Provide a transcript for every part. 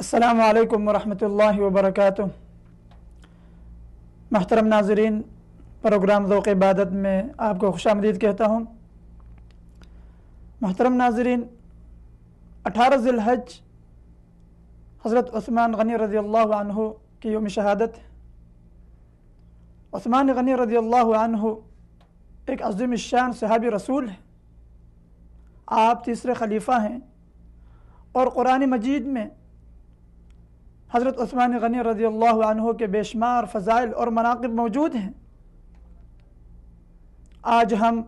السلام علیکم ورحمۃ اللہ وبرکاتہ۔ محترم ناظرین، پروگرام ذوق عبادت میں آپ کو خوش آمدید کہتا ہوں۔ محترم ناظرین، 18 ذی الحج حضرت عثمان غنی رضی اللہ عنہ کی یوم شہادت۔ عثمان غنی رضی اللہ عنہ ایک عظیم الشان صحابی رسول ہے۔ آپ تیسرے خلیفہ ہیں اور قرآن مجید میں حضرت عثمان غنی رضی اللہ عنہ کے بے شمار فضائل اور مناقب موجود ہیں۔ آج ہم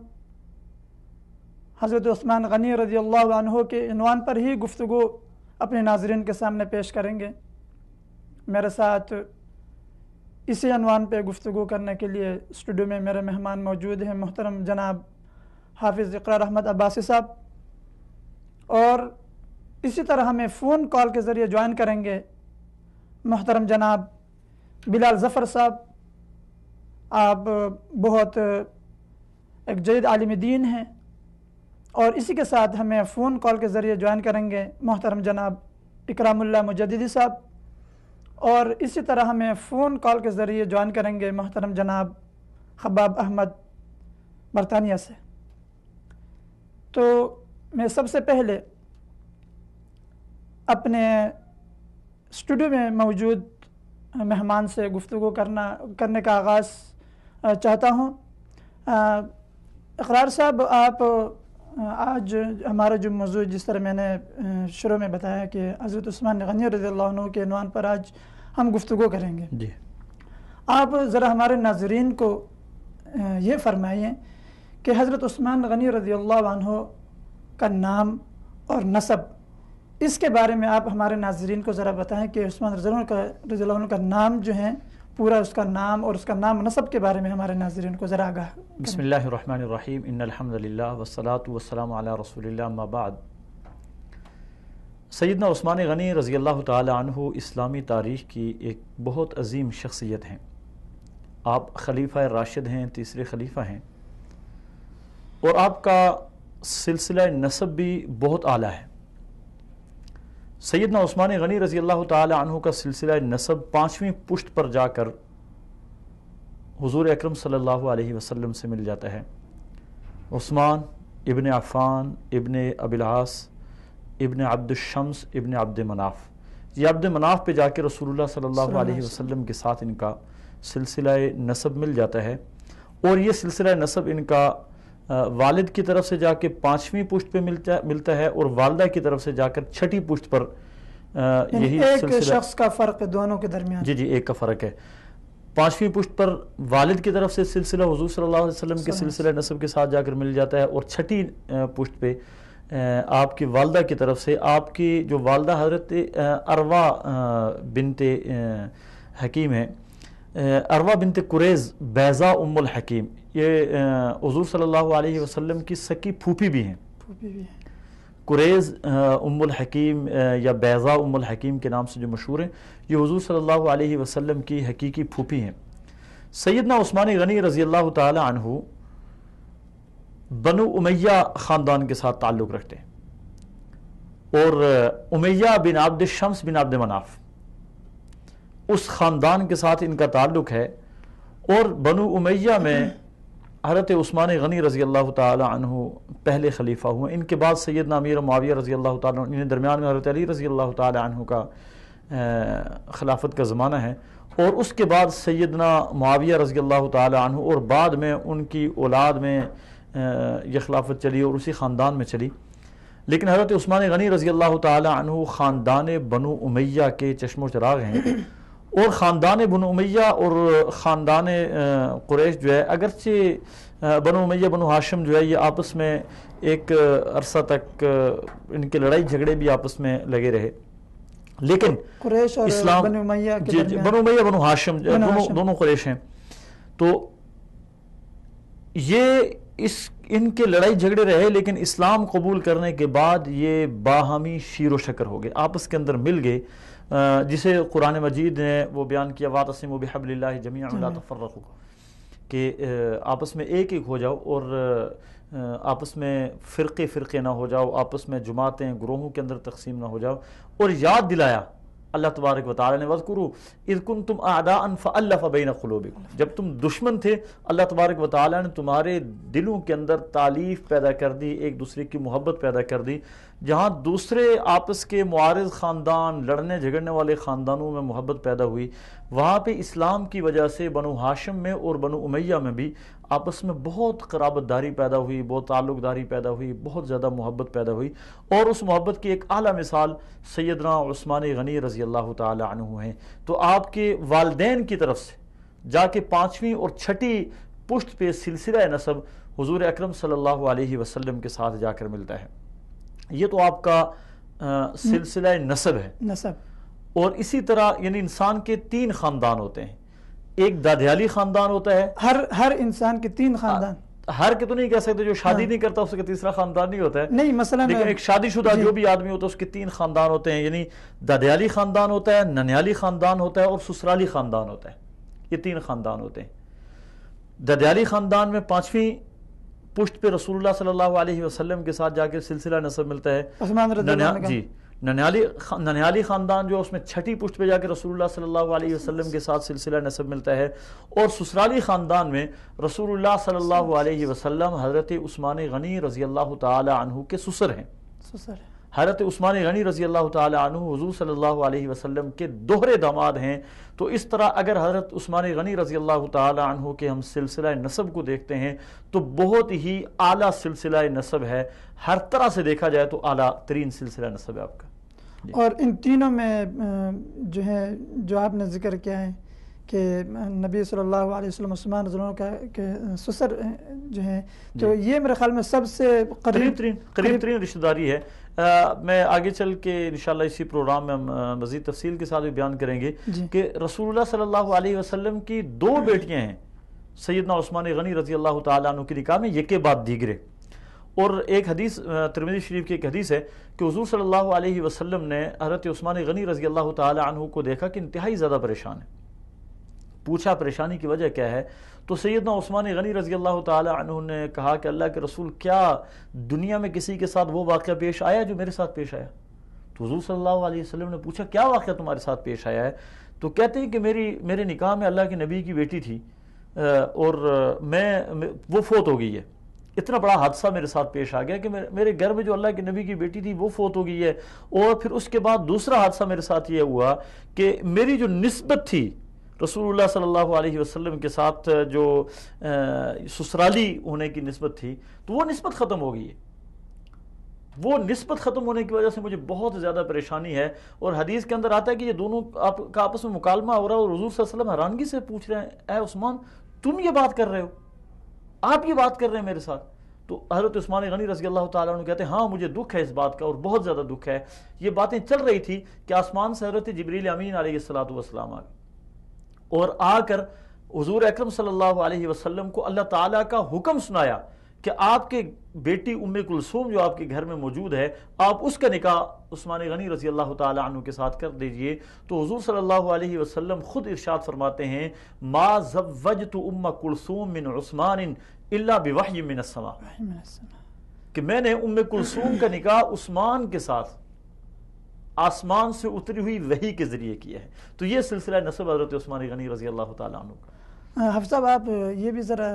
حضرت عثمان غنی رضی اللہ عنہ کے عنوان پر ہی گفتگو اپنے ناظرین کے سامنے پیش کریں گے۔ میرے ساتھ اسی عنوان پہ گفتگو کرنے کے لیے اسٹوڈیو میں میرے مہمان موجود ہیں، محترم جناب حافظ اقرار احمد عباسی صاحب، اور اسی طرح ہمیں فون کال کے ذریعے جوائن کریں گے محترم جناب بلال ظفر صاحب۔ آپ بہت ایک جید عالم دین ہیں، اور اسی کے ساتھ ہمیں فون کال کے ذریعے جوائن کریں گے محترم جناب اکرام اللہ مجددی صاحب، اور اسی طرح ہمیں فون کال کے ذریعے جوائن کریں گے محترم جناب خباب احمد برطانیہ سے۔ تو میں سب سے پہلے اپنے اسٹوڈیو میں موجود مہمان سے گفتگو کرنے کا آغاز چاہتا ہوں۔ اقرار صاحب، آپ آج ہمارا جو موضوع، جس طرح میں نے شروع میں بتایا کہ حضرت عثمان غنی رضی اللہ عنہ کے عنوان پر آج ہم گفتگو کریں گے، جی آپ ذرا ہمارے ناظرین کو یہ فرمائیں کہ حضرت عثمان غنی رضی اللہ عنہ کا نام اور نسب، اس کے بارے میں آپ ہمارے ناظرین کو ذرا بتائیں کہ عثمان رضی اللہ عنہ کا نام جو ہے، پورا اس کا نام اور اس کا نام نسب کے بارے میں ہمارے ناظرین کو ذرا آگاہ کریں۔ بسم اللہ الرحمن الرحیم، ان الحمدللہ والصلاة والسلام علی رسول اللہ، اما بعد۔ سیدنا عثمان غنی رضی اللہ تعالی عنہ اسلامی تاریخ کی ایک بہت عظیم شخصیت ہیں۔ آپ خلیفہ راشد ہیں، تیسرے خلیفہ ہیں، اور آپ کا سلسلہ نسب بھی بہت اعلیٰ ہے۔ سیدنا عثمان غنی رضی اللہ تعالی عنہ کا سلسلہ نسب 5ویں پشت پر جا کر حضور اکرم صلی اللہ علیہ وسلم سے مل جاتا ہے۔ عثمان ابن عفان ابن ابی العاص ابن عبد الشمس ابن عبد مناف، یہ عبد مناف پہ جا کے رسول اللہ صلی اللہ علیہ وسلم کے ساتھ ان کا سلسلہ نسب مل جاتا ہے، اور یہ سلسلہ نسب ان کا والد کی طرف سے جا کے 5ویں پشت پہ ملتا ہے، اور والدہ کی طرف سے جا کر 6ٹھی پشت پر یہی ایک شخص کا فرق ہے دونوں کے درمیان۔ جی ایک کا فرق ہے۔ 5ویں پشت پر والد کی طرف سے سلسلہ حضور صلی اللہ علیہ وسلم کے سلسلہ نسب کے ساتھ جا کر مل جاتا ہے، اور 6ٹھی پشت پہ آپ کی والدہ کی طرف سے، آپ کی جو والدہ حضرت اروا بنت حکیم ہے، اروا بنت قریظ بیضا ام الحکیم، یہ حضور صلی اللہ علیہ وسلم کی سکی پھوپھی بھی ہیں۔ قریظ ام الحکیم یا بیضا ام الحکیم کے نام سے جو مشہور ہیں، یہ حضور صلی اللہ علیہ وسلم کی حقیقی پھوپھی ہیں۔ سیدنا عثمان غنی رضی اللہ تعالی عنہ بنو امیہ خاندان کے ساتھ تعلق رکھتے ہیں، اور امیہ بن عبد الشمس بن عبد مناف، اس خاندان کے ساتھ ان کا تعلق ہے، اور بنو امیہ میں حضرت عثمان غنی رضی اللہ تعالی عنہ پہلے خلیفہ ہوئے۔ ان کے بعد سیدنا امیر معاویہ رضی اللہ تعالی عنہ، ان درمیان میں حضرت علی رضی اللہ تعالی عنہ کا خلافت کا زمانہ ہے، اور اس کے بعد سیدنا معاویہ رضی اللہ تعالی عنہ، اور بعد میں ان کی اولاد میں یہ خلافت چلی اور اسی خاندان میں چلی۔ لیکن حضرت عثمان غنی رضی اللہ تعالی عنہ خاندان بنو امیہ کے چشم و چراغ ہیں، اور خاندان بنو امیہ اور خاندان قریش جو ہے، اگرچہ بنو امیہ بنو ہاشم جو ہے، یہ آپس میں ایک عرصہ تک ان کے لڑائی جھگڑے بھی آپس میں لگے رہے، لیکن قریش اور اسلام بنو امیہ کے درمیان، بنو امیہ بنو ہاشم دونوں قریش ہیں، تو یہ ان کے لڑائی جھگڑے رہے، لیکن اسلام قبول کرنے کے بعد یہ باہمی شیر و شکر ہو گئے، آپس کے اندر مل گئے، جسے قرآن مجید نے وہ بیان کیا وَاعْتَصِمُوا بِحَبْلِ اللَّهِ جَمِيعًا لَا تَفَرَّقُوا، کہ آپس میں ایک ہو جاؤ، اور آپس میں فرقے نہ ہو جاؤ، آپس میں جماعتیں گروہوں کے اندر تقسیم نہ ہو جاؤ، اور یاد دلایا اللہ تبارک و تعالیٰ نے وَاذْكُرُوا اِذْ كُنْتُمْ أَعْدَاءً فَأَلَّفَ بَيْنَ قُلُوبِكُمْ، جب تم دشمن تھے اللہ تبارک و تعالیٰ نے تمہارے دلوں کے اندر تالیف پیدا کر دی، ایک دوسرے کی محبت پیدا کر دی۔ جہاں دوسرے آپس کے معارض خاندان، لڑنے جھگڑنے والے خاندانوں میں محبت پیدا ہوئی، وہاں پہ اسلام کی وجہ سے بنو ہاشم میں اور بنو امیہ میں بھی آپس میں بہت قرابت داری پیدا ہوئی، بہت تعلق داری پیدا ہوئی، بہت زیادہ محبت پیدا ہوئی۔ اور اس محبت کی ایک اعلیٰ مثال سیدنا عثمان غنی رضی اللہ تعالی عنہ ہیں۔ تو آپ کے والدین کی طرف سے جا کے 5ویں اور 6ٹھی پشت پہ سلسلہ نسب حضور اکرم صلی اللہ علیہ وسلم کے ساتھ جا کر ملتا ہے۔ یہ تو آپ کا سلسلہ نسب ہے۔ نسب، اور اسی طرح یعنی انسان کے 3 خاندان ہوتے ہیں، ایک دادیالی خاندان ہوتا ہے، ہر انسان کے 3 خاندان، ہر کے تو نہیں کہہ سکتے، جو شادی نہیں کرتا اس کا تیسرا خاندان نہیں ہوتا ہے، نہیں مثلا لیکن ایک شادی شدہ جو بھی آدمی ہوتا ہے اس کے 3 خاندان ہوتے ہیں، یعنی دادیالی خاندان ہوتا ہے، ننیالی خاندان ہوتا ہے اور سسرالی خاندان ہوتا ہے۔ یہ 3 خاندان ہوتے ہیں۔ دادیالی خاندان میں 5ویں پشت پہ رسول اللہ صلی اللہ علیہ وسلم کے ساتھ جا کے سلسلہ نسب ملتا ہے۔ عثمان رضی اللہ عنہ کا، جی ننیالی خاندان جو اس میں 6ٹھی پشت پہ جا کے رسول اللہ صلی اللہ علیہ وسلم کے ساتھ سلسلہ نسب ملتا ہے۔ اور سسرالی خاندان میں رسول اللہ صلی اللہ علیہ وسلم حضرت عثمان غنی رضی اللہ تعالی عنہ کے سسر ہیں۔ حضرت عثمان غنی رضی اللہ تعالی عنہ حضور صلی اللہ علیہ وسلم کے دوہرے داماد ہیں۔ تو اس طرح اگر حضرت عثمان غنی رضی اللہ تعالی عنہ کے ہم سلسلہ نسب کو دیکھتے ہیں تو بہت ہی اعلیٰ سلسلہ نسب ہے، ہر طرح سے دیکھا جائے تو اعلیٰ ترین سلسلہ نسب ہے آپ کا۔ اور ان تینوں میں جو ہے جو آپ نے ذکر کیا ہے کہ نبی صلی اللہ علیہ وسلم عثمان رضی اللہ عنہ کے سسر جو ہیں، تو یہ میرے خیال میں سب سے قریب ترین رشتہ داری ہے۔ میں آگے چل کے انشاءاللہ اسی پروگرام میں ہم مزید تفصیل کے ساتھ بھی بیان کریں گے کہ رسول اللہ صلی اللہ علیہ وسلم کی 2 بیٹیاں ہیں سیدنا عثمان غنی رضی اللہ تعالیٰ عنہ کی نکاح میں، یکے بعد دیگرے۔ اور ایک حدیث ترمذی شریف کی ایک حدیث ہے کہ حضور صلی اللہ علیہ وسلم نے حضرت عثمان غنی رضی اللہ تعالی عنہ کو دیکھا کہ انتہائی زیادہ پریشان ہے۔ پوچھا پریشانی کی وجہ کیا ہے؟ تو سیدنا عثمان غنی رضی اللہ تعالی عنہ نے کہا کہ اللہ کے رسول، کیا دنیا میں کسی کے ساتھ وہ واقعہ پیش آیا جو میرے ساتھ پیش آیا؟ تو حضور صلی اللہ علیہ وسلم نے پوچھا کیا واقعہ تمہارے ساتھ پیش آیا ہے؟ تو کہتے ہیں کہ میرے نکاح میں اللہ کے نبی کی بیٹی تھی اور وہ فوت ہو گئی ہے۔ اتنا بڑا حادثہ میرے ساتھ پیش آ گیا کہ میرے گھر میں جو اللہ کے نبی کی بیٹی تھی وہ فوت ہو گئی ہے۔ اور پھر اس کے بعد دوسرا حادثہ میرے ساتھ یہ ہوا کہ میری جو نسبت تھی رسول اللہ صلی اللہ علیہ وسلم کے ساتھ، جو سسرالی ہونے کی نسبت تھی، تو وہ نسبت ختم ہو گئی ہے۔ وہ نسبت ختم ہونے کی وجہ سے مجھے بہت زیادہ پریشانی ہے۔ اور حدیث کے اندر آتا ہے کہ یہ دونوں آپ کا آپس میں مکالمہ ہو رہا ہے اور حضور صلی اللہ علیہ وسلم حیرانگی سے پوچھ رہے ہیں، اے عثمان تم یہ بات کر رہے ہو، آپ یہ بات کر رہے ہیں میرے ساتھ؟ تو حضرت عثمان غنی رضی اللہ تعالیٰ عنہ کہتے ہیں ہاں مجھے دکھ ہے اس بات کا، اور بہت زیادہ دکھ ہے۔ یہ باتیں چل رہی تھی کہ آسمان سے حضرت جبریل امین علیہ السلام آ گئے اور آ کر حضور اکرم صلی اللہ علیہ وسلم کو اللہ تعالیٰ کا حکم سنایا کہ آپ کے بیٹی ام کلثوم جو آپ کے گھر میں موجود ہے، آپ اس کا نکاح عثمان غنی رضی اللہ تعالیٰ عنہ کے ساتھ کر دیجئے۔ تو حضور صلی اللہ علیہ وسلم خود ارشاد فرماتے ہیں ما زوجت ام کلثوم من عثمان الا بوحی من السماء، کہ میں نے ام کلثوم کا نکاح عثمان کے ساتھ آسمان سے اتری ہوئی وحی کے ذریعے کیا ہے۔ تو یہ سلسلہ نسب حضرت عثمان غنی رضی اللہ تعالیٰ عنہ کا۔ حافظ صاحب آپ یہ بھی ذرا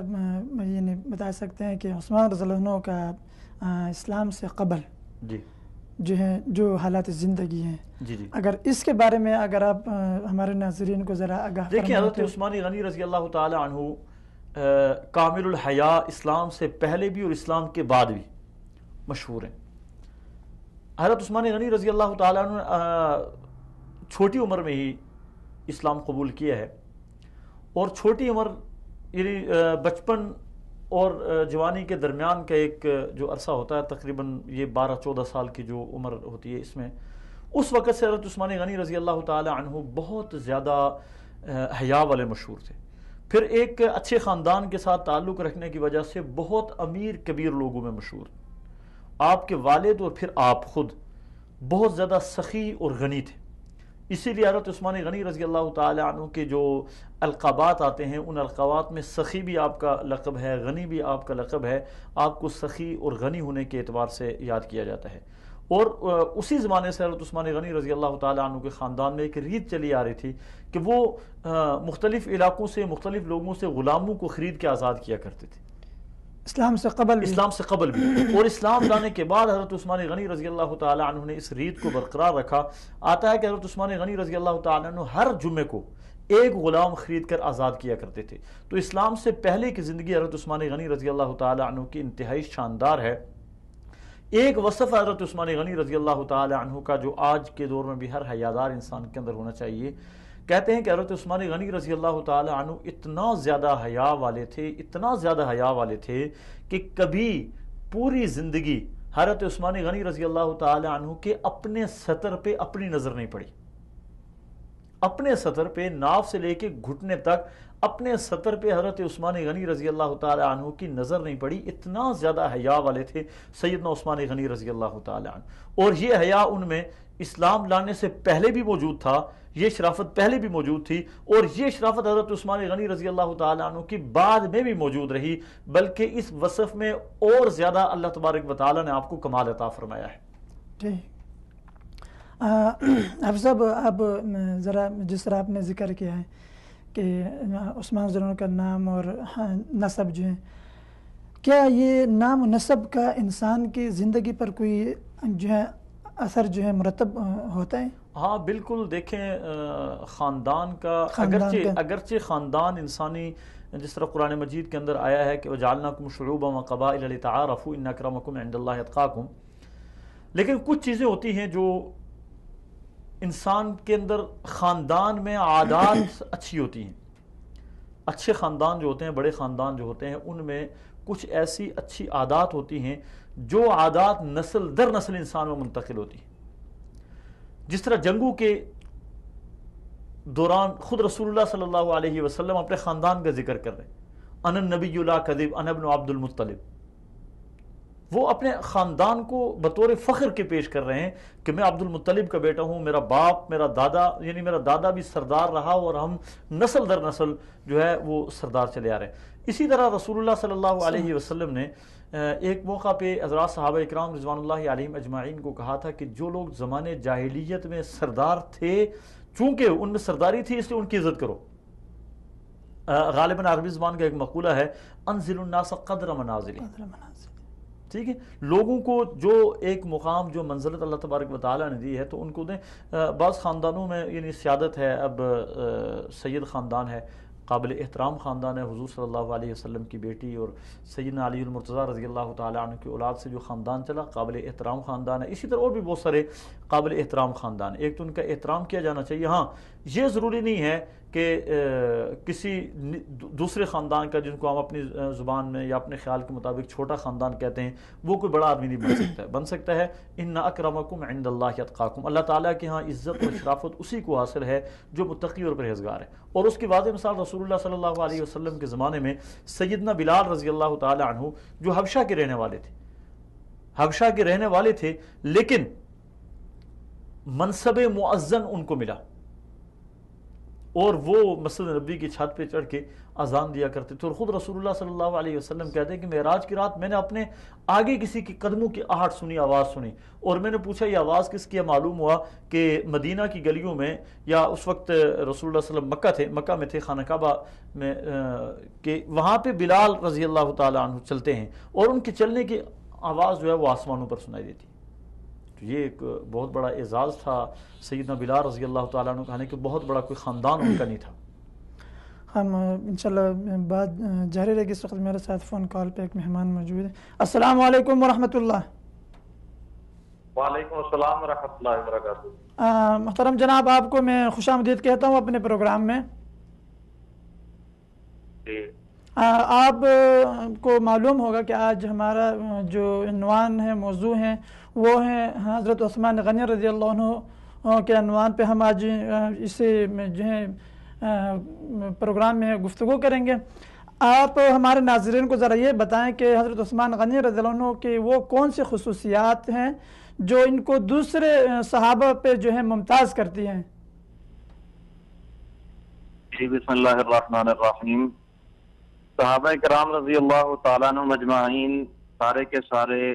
یہ بتا سکتے ہیں کہ عثمان رضی اللہ عنہ کا اسلام سے قبل جو ہے جو حالات زندگی ہیں، اگر اس کے بارے میں اگر آپ ہمارے ناظرین کو ذرا آگاہ دیکھیں، حضرت عثمان غنی رضی اللہ تعالی عنہ کامل الحیاء اسلام سے پہلے بھی اور اسلام کے بعد بھی مشہور ہیں۔ حضرت عثمان غنی رضی اللہ تعالی عنہ چھوٹی عمر میں ہی اسلام قبول کیا ہے، اور چھوٹی عمر یعنی بچپن اور جوانی کے درمیان کا ایک جو عرصہ ہوتا ہے، تقریباً یہ 12-14 سال کی جو عمر ہوتی ہے، اس میں اس وقت سے حضرت عثمان غنی رضی اللہ تعالی عنہ بہت زیادہ حیا والے مشہور تھے۔ پھر ایک اچھے خاندان کے ساتھ تعلق رکھنے کی وجہ سے بہت امیر کبیر لوگوں میں مشہور، آپ کے والد اور پھر آپ خود بہت زیادہ سخی اور غنی تھے۔ اسی لیے حضرت عثمان غنی رضی اللہ تعالی عنہ کے جو القابات آتے ہیں، ان القابات میں سخی بھی آپ کا لقب ہے، غنی بھی آپ کا لقب ہے۔ آپ کو سخی اور غنی ہونے کے اعتبار سے یاد کیا جاتا ہے۔ اور اسی زمانے سے حضرت عثمان غنی رضی اللہ تعالیٰ عنہ کے خاندان میں ایک ریت چلی آ رہی تھی کہ وہ مختلف علاقوں سے مختلف لوگوں سے غلاموں کو خرید کے آزاد کیا کرتے تھے، اسلام سے قبل بھی اور اسلام لانے کے بعد حضرت عثمان غنی رضی اللہ تعالیٰ عنہ نے اس ریت کو برقرار رکھا۔ آتا ہے کہ حضرت عثمان غنی رضی اللہ تعالیٰ عنہ ہر جمعے کو ایک غلام خرید کر آزاد کیا کرتے تھے۔ تو اسلام سے پہلے کی زندگی حضرت عثمان غنی رضی اللہ تعالیٰ عنہ کی انتہائی شاندار ہے۔ ایک وصف حضرت عثمان غنی رضی اللہ تعالیٰ عنہ کا جو آج کے دور میں بھی ہر حیادار انسان کے اندر ہونا چاہیے، کہتے ہیں کہ حضرت عثمان غنی رضی اللہ تعالیٰ عنہ اتنا زیادہ حیا والے تھے کہ کبھی پوری زندگی حضرت عثمان غنی رضی اللہ تعالیٰ عنہ کے اپنے سطر پہ اپنی نظر نہیں پڑی، اپنے سطر پہ ناف سے لے کے گھٹنے تک اپنے سطر پہ حضرت عثمان غنی رضی اللہ تعالیٰ عنہ کی نظر نہیں پڑی۔ اتنا زیادہ حیا والے تھے سیدنا عثمان غنی رضی اللہ تعالیٰ عنہ، اور یہ حیا ان میں اسلام لانے سے پہلے بھی موجود تھا، یہ شرافت پہلے بھی موجود تھی، اور یہ شرافت حضرت عثمان غنی رضی اللہ تعالیٰ عنہ کی بعد میں بھی موجود رہی، بلکہ اس وصف میں اور زیادہ اللہ تبارک و تعالیٰ نے آپ کو کمال عطا فرمایا ہے۔ جی حافظ صاحب، اب ذرا جس طرح آپ نے ذکر کیا ہے کہ عثمان رضی اللہ عنہ کا نام اور نسب جو ہیں، کیا یہ نام و نسب کا انسان کی زندگی پر کوئی جو ہے اثر جو ہے مرتب ہوتا ہے؟ ہاں بالکل، دیکھیں خاندان کا اگرچہ خاندان انسانی، جس طرح قرآن مجید کے اندر آیا ہے کہ وَجَعَلْنَاكُمْ شُعُوبًا وَقَبَائِلَ لِتَعَارَفُوا إِنَّ أَكْرَمَكُمْ عِنْدَ اللَّهِ أَتْقَاكُمْ، لیکن کچھ چیزیں ہوتی ہیں جو انسان کے اندر خاندان میں عادات اچھی ہوتی ہیں۔ اچھے خاندان جو ہوتے ہیں، بڑے خاندان جو ہوتے ہیں، ان میں کچھ ایسی اچھی عادات ہوتی ہیں جو عادات نسل در نسل انسان میں منتقل ہوتی ہیں۔ جس طرح جنگوں کے دوران خود رسول اللہ صلی اللہ علیہ وسلم اپنے خاندان کا ذکر کر رہے ہیں، انا النبی لا کذب انا ابن عبد المطلب، وہ اپنے خاندان کو بطور فخر کے پیش کر رہے ہیں کہ میں عبد المطلب کا بیٹا ہوں، میرا باپ، میرا دادا، یعنی میرا دادا بھی سردار رہا اور ہم نسل در نسل جو ہے وہ سردار چلے آ رہے ہیں۔ اسی طرح رسول اللہ صلی اللہ علیہ وسلم نے ایک موقع پہ حضرات صحابہ اکرام رضوان اللہ علیہم اجمعین کو کہا تھا کہ جو لوگ زمانے جاہلیت میں سردار تھے، چونکہ ان میں سرداری تھی اس لیے ان کی عزت کرو۔ غالباً عربی زبان کا ایک مقولہ ہے انزل الناس قدر منازل، ٹھیک ہے، لوگوں کو جو ایک مقام، جو منزلت اللہ تبارک و تعالیٰ نے دی ہے تو ان کو دیں۔ بعض خاندانوں میں یعنی سیادت ہے، اب سید خاندان ہے، قابل احترام خاندان ہے، حضور صلی اللہ علیہ وسلم کی بیٹی اور سیدنا علی المرتضیٰ رضی اللہ تعالیٰ عنہ کی اولاد سے جو خاندان چلا، قابل احترام خاندان ہے۔ اسی طرح اور بھی بہت سارے قابل احترام خاندان، ایک تو ان کا احترام کیا جانا چاہیے۔ ہاں یہ ضروری نہیں ہے کہ کسی دوسرے خاندان کا، جن کو ہم اپنی زبان میں یا اپنے خیال کے مطابق چھوٹا خاندان کہتے ہیں، وہ کوئی بڑا آدمی نہیں بن سکتا ہے۔ بن سکتا ہے ان اکرمکم عند اللہ اتقاکم، اللہ تعالیٰ کے ہاں عزت اور شرافت اسی کو حاصل ہے جو متقی اور پرہیزگار ہے۔ اور اس کی واضح مثال رسول اللہ صلی اللہ علیہ وسلم کے زمانے میں سیدنا بلال رضی اللہ تعالیٰ عنہ، جو حبشہ کے رہنے والے تھے، لیکن منصب مؤذن ان کو ملا، اور وہ مسجد نبی کی چھت پہ چڑھ کے اذان دیا کرتے تھے۔ اور خود رسول اللہ صلی اللہ علیہ وسلم کہتے ہیں کہ معراج کی رات میں نے اپنے آگے کسی کی قدموں کی آہٹ سنی، آواز سنی، اور میں نے پوچھا یہ آواز کس کی ہے؟ معلوم ہوا کہ مدینہ کی گلیوں میں، یا اس وقت رسول اللہ صلی اللہ علیہ وسلم مکہ میں تھے، خانہ کعبہ میں، کہ وہاں پہ بلال رضی اللہ تعالیٰ عنہ چلتے ہیں اور ان کے چلنے کی آواز جو ہے وہ آسمانوں پر سنائی دیتی۔ یہ ایک بہت بڑا اعزاز تھا سیدنا بلال رضی اللہ تعالیٰ عنہ کہنے کہ بہت بڑا کوئی خاندان ان کا نہیں تھا۔ ہم انشاءاللہ بات جاری رہے گی۔ اس وقت میرے ساتھ فون کال پہ ایک مہمان موجود ہے۔ السلام علیکم ورحمۃ اللہ۔ وعلیکم السلام ورحمۃ اللہ وبرکاتہ۔ محترم جناب، آپ کو میں خوش آمدید کہتا ہوں اپنے پروگرام میں۔ آپ کو معلوم ہوگا کہ آج ہمارا جو عنوان ہے، موضوع ہے، وہ ہے حضرت عثمان غنی رضی اللہ عنہ کے عنوان پہ ہم آج اسے جو ہے پروگرام میں گفتگو کریں گے۔ آپ ہمارے ناظرین کو ذرا یہ بتائیں کہ حضرت عثمان غنی رضی اللہ عنہ کی وہ کون سی خصوصیات ہیں جو ان کو دوسرے صحابہ پہ جو ہے ممتاز کرتی ہیں؟ بسم اللہ الرحمن الرحیم۔ صحابہ کرام رضی اللہ تعالیٰ عنہ مجمعین سارے کے سارے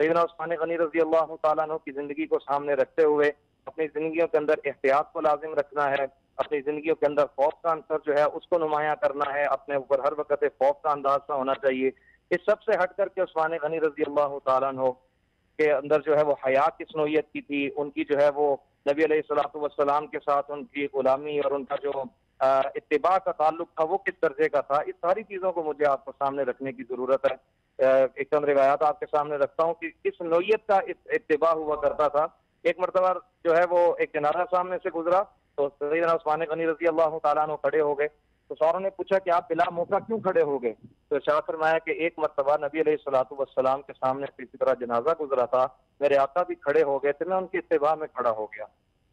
سیدنا عثمان غنی رضی اللہ تعالیٰ عنہ کی زندگی کو سامنے رکھتے ہوئے اپنی زندگیوں کے اندر احتیاط کو لازم رکھنا ہے، اپنی زندگیوں کے اندر خوف کا عنصر جو ہے اس کو نمایاں کرنا ہے، اپنے اوپر ہر وقت خوف کا انداز نہ ہونا چاہیے۔ اس سب سے ہٹ کر کے عثمان غنی رضی اللہ تعالیٰ عنہ کے اندر جو ہے وہ حیا کس نوعیت کی تھی، ان کی جو ہے وہ نبی علیہ الصلوۃ والسلام کے ساتھ ان کی غلامی اور ان کا جو اتباع کا تعلق تھا وہ کس درجے کا تھا، اس ساری چیزوں کو مجھے آپ کو سامنے رکھنے کی ضرورت ہے۔ ایک چند روایات آپ کے سامنے رکھتا ہوں کہ کس نوعیت کا اتباع ہوا کرتا تھا۔ ایک مرتبہ جو ہے وہ ایک جنازہ سامنے سے گزرا تو سیدنا عثمان غنی رضی اللہ تعالیٰ عنہ کھڑے ہو گئے، تو ساروں نے پوچھا کہ آپ بلا موقع کیوں کھڑے ہو گئے؟ تو ارشاد فرمایا کہ ایک مرتبہ نبی علیہ الصلوۃ والسلام کے سامنے اسی طرح جنازہ گزرا تھا، میرے آقا بھی کھڑے ہو گئے تھے، میں ان کی اتباع میں کھڑا ہو گیا۔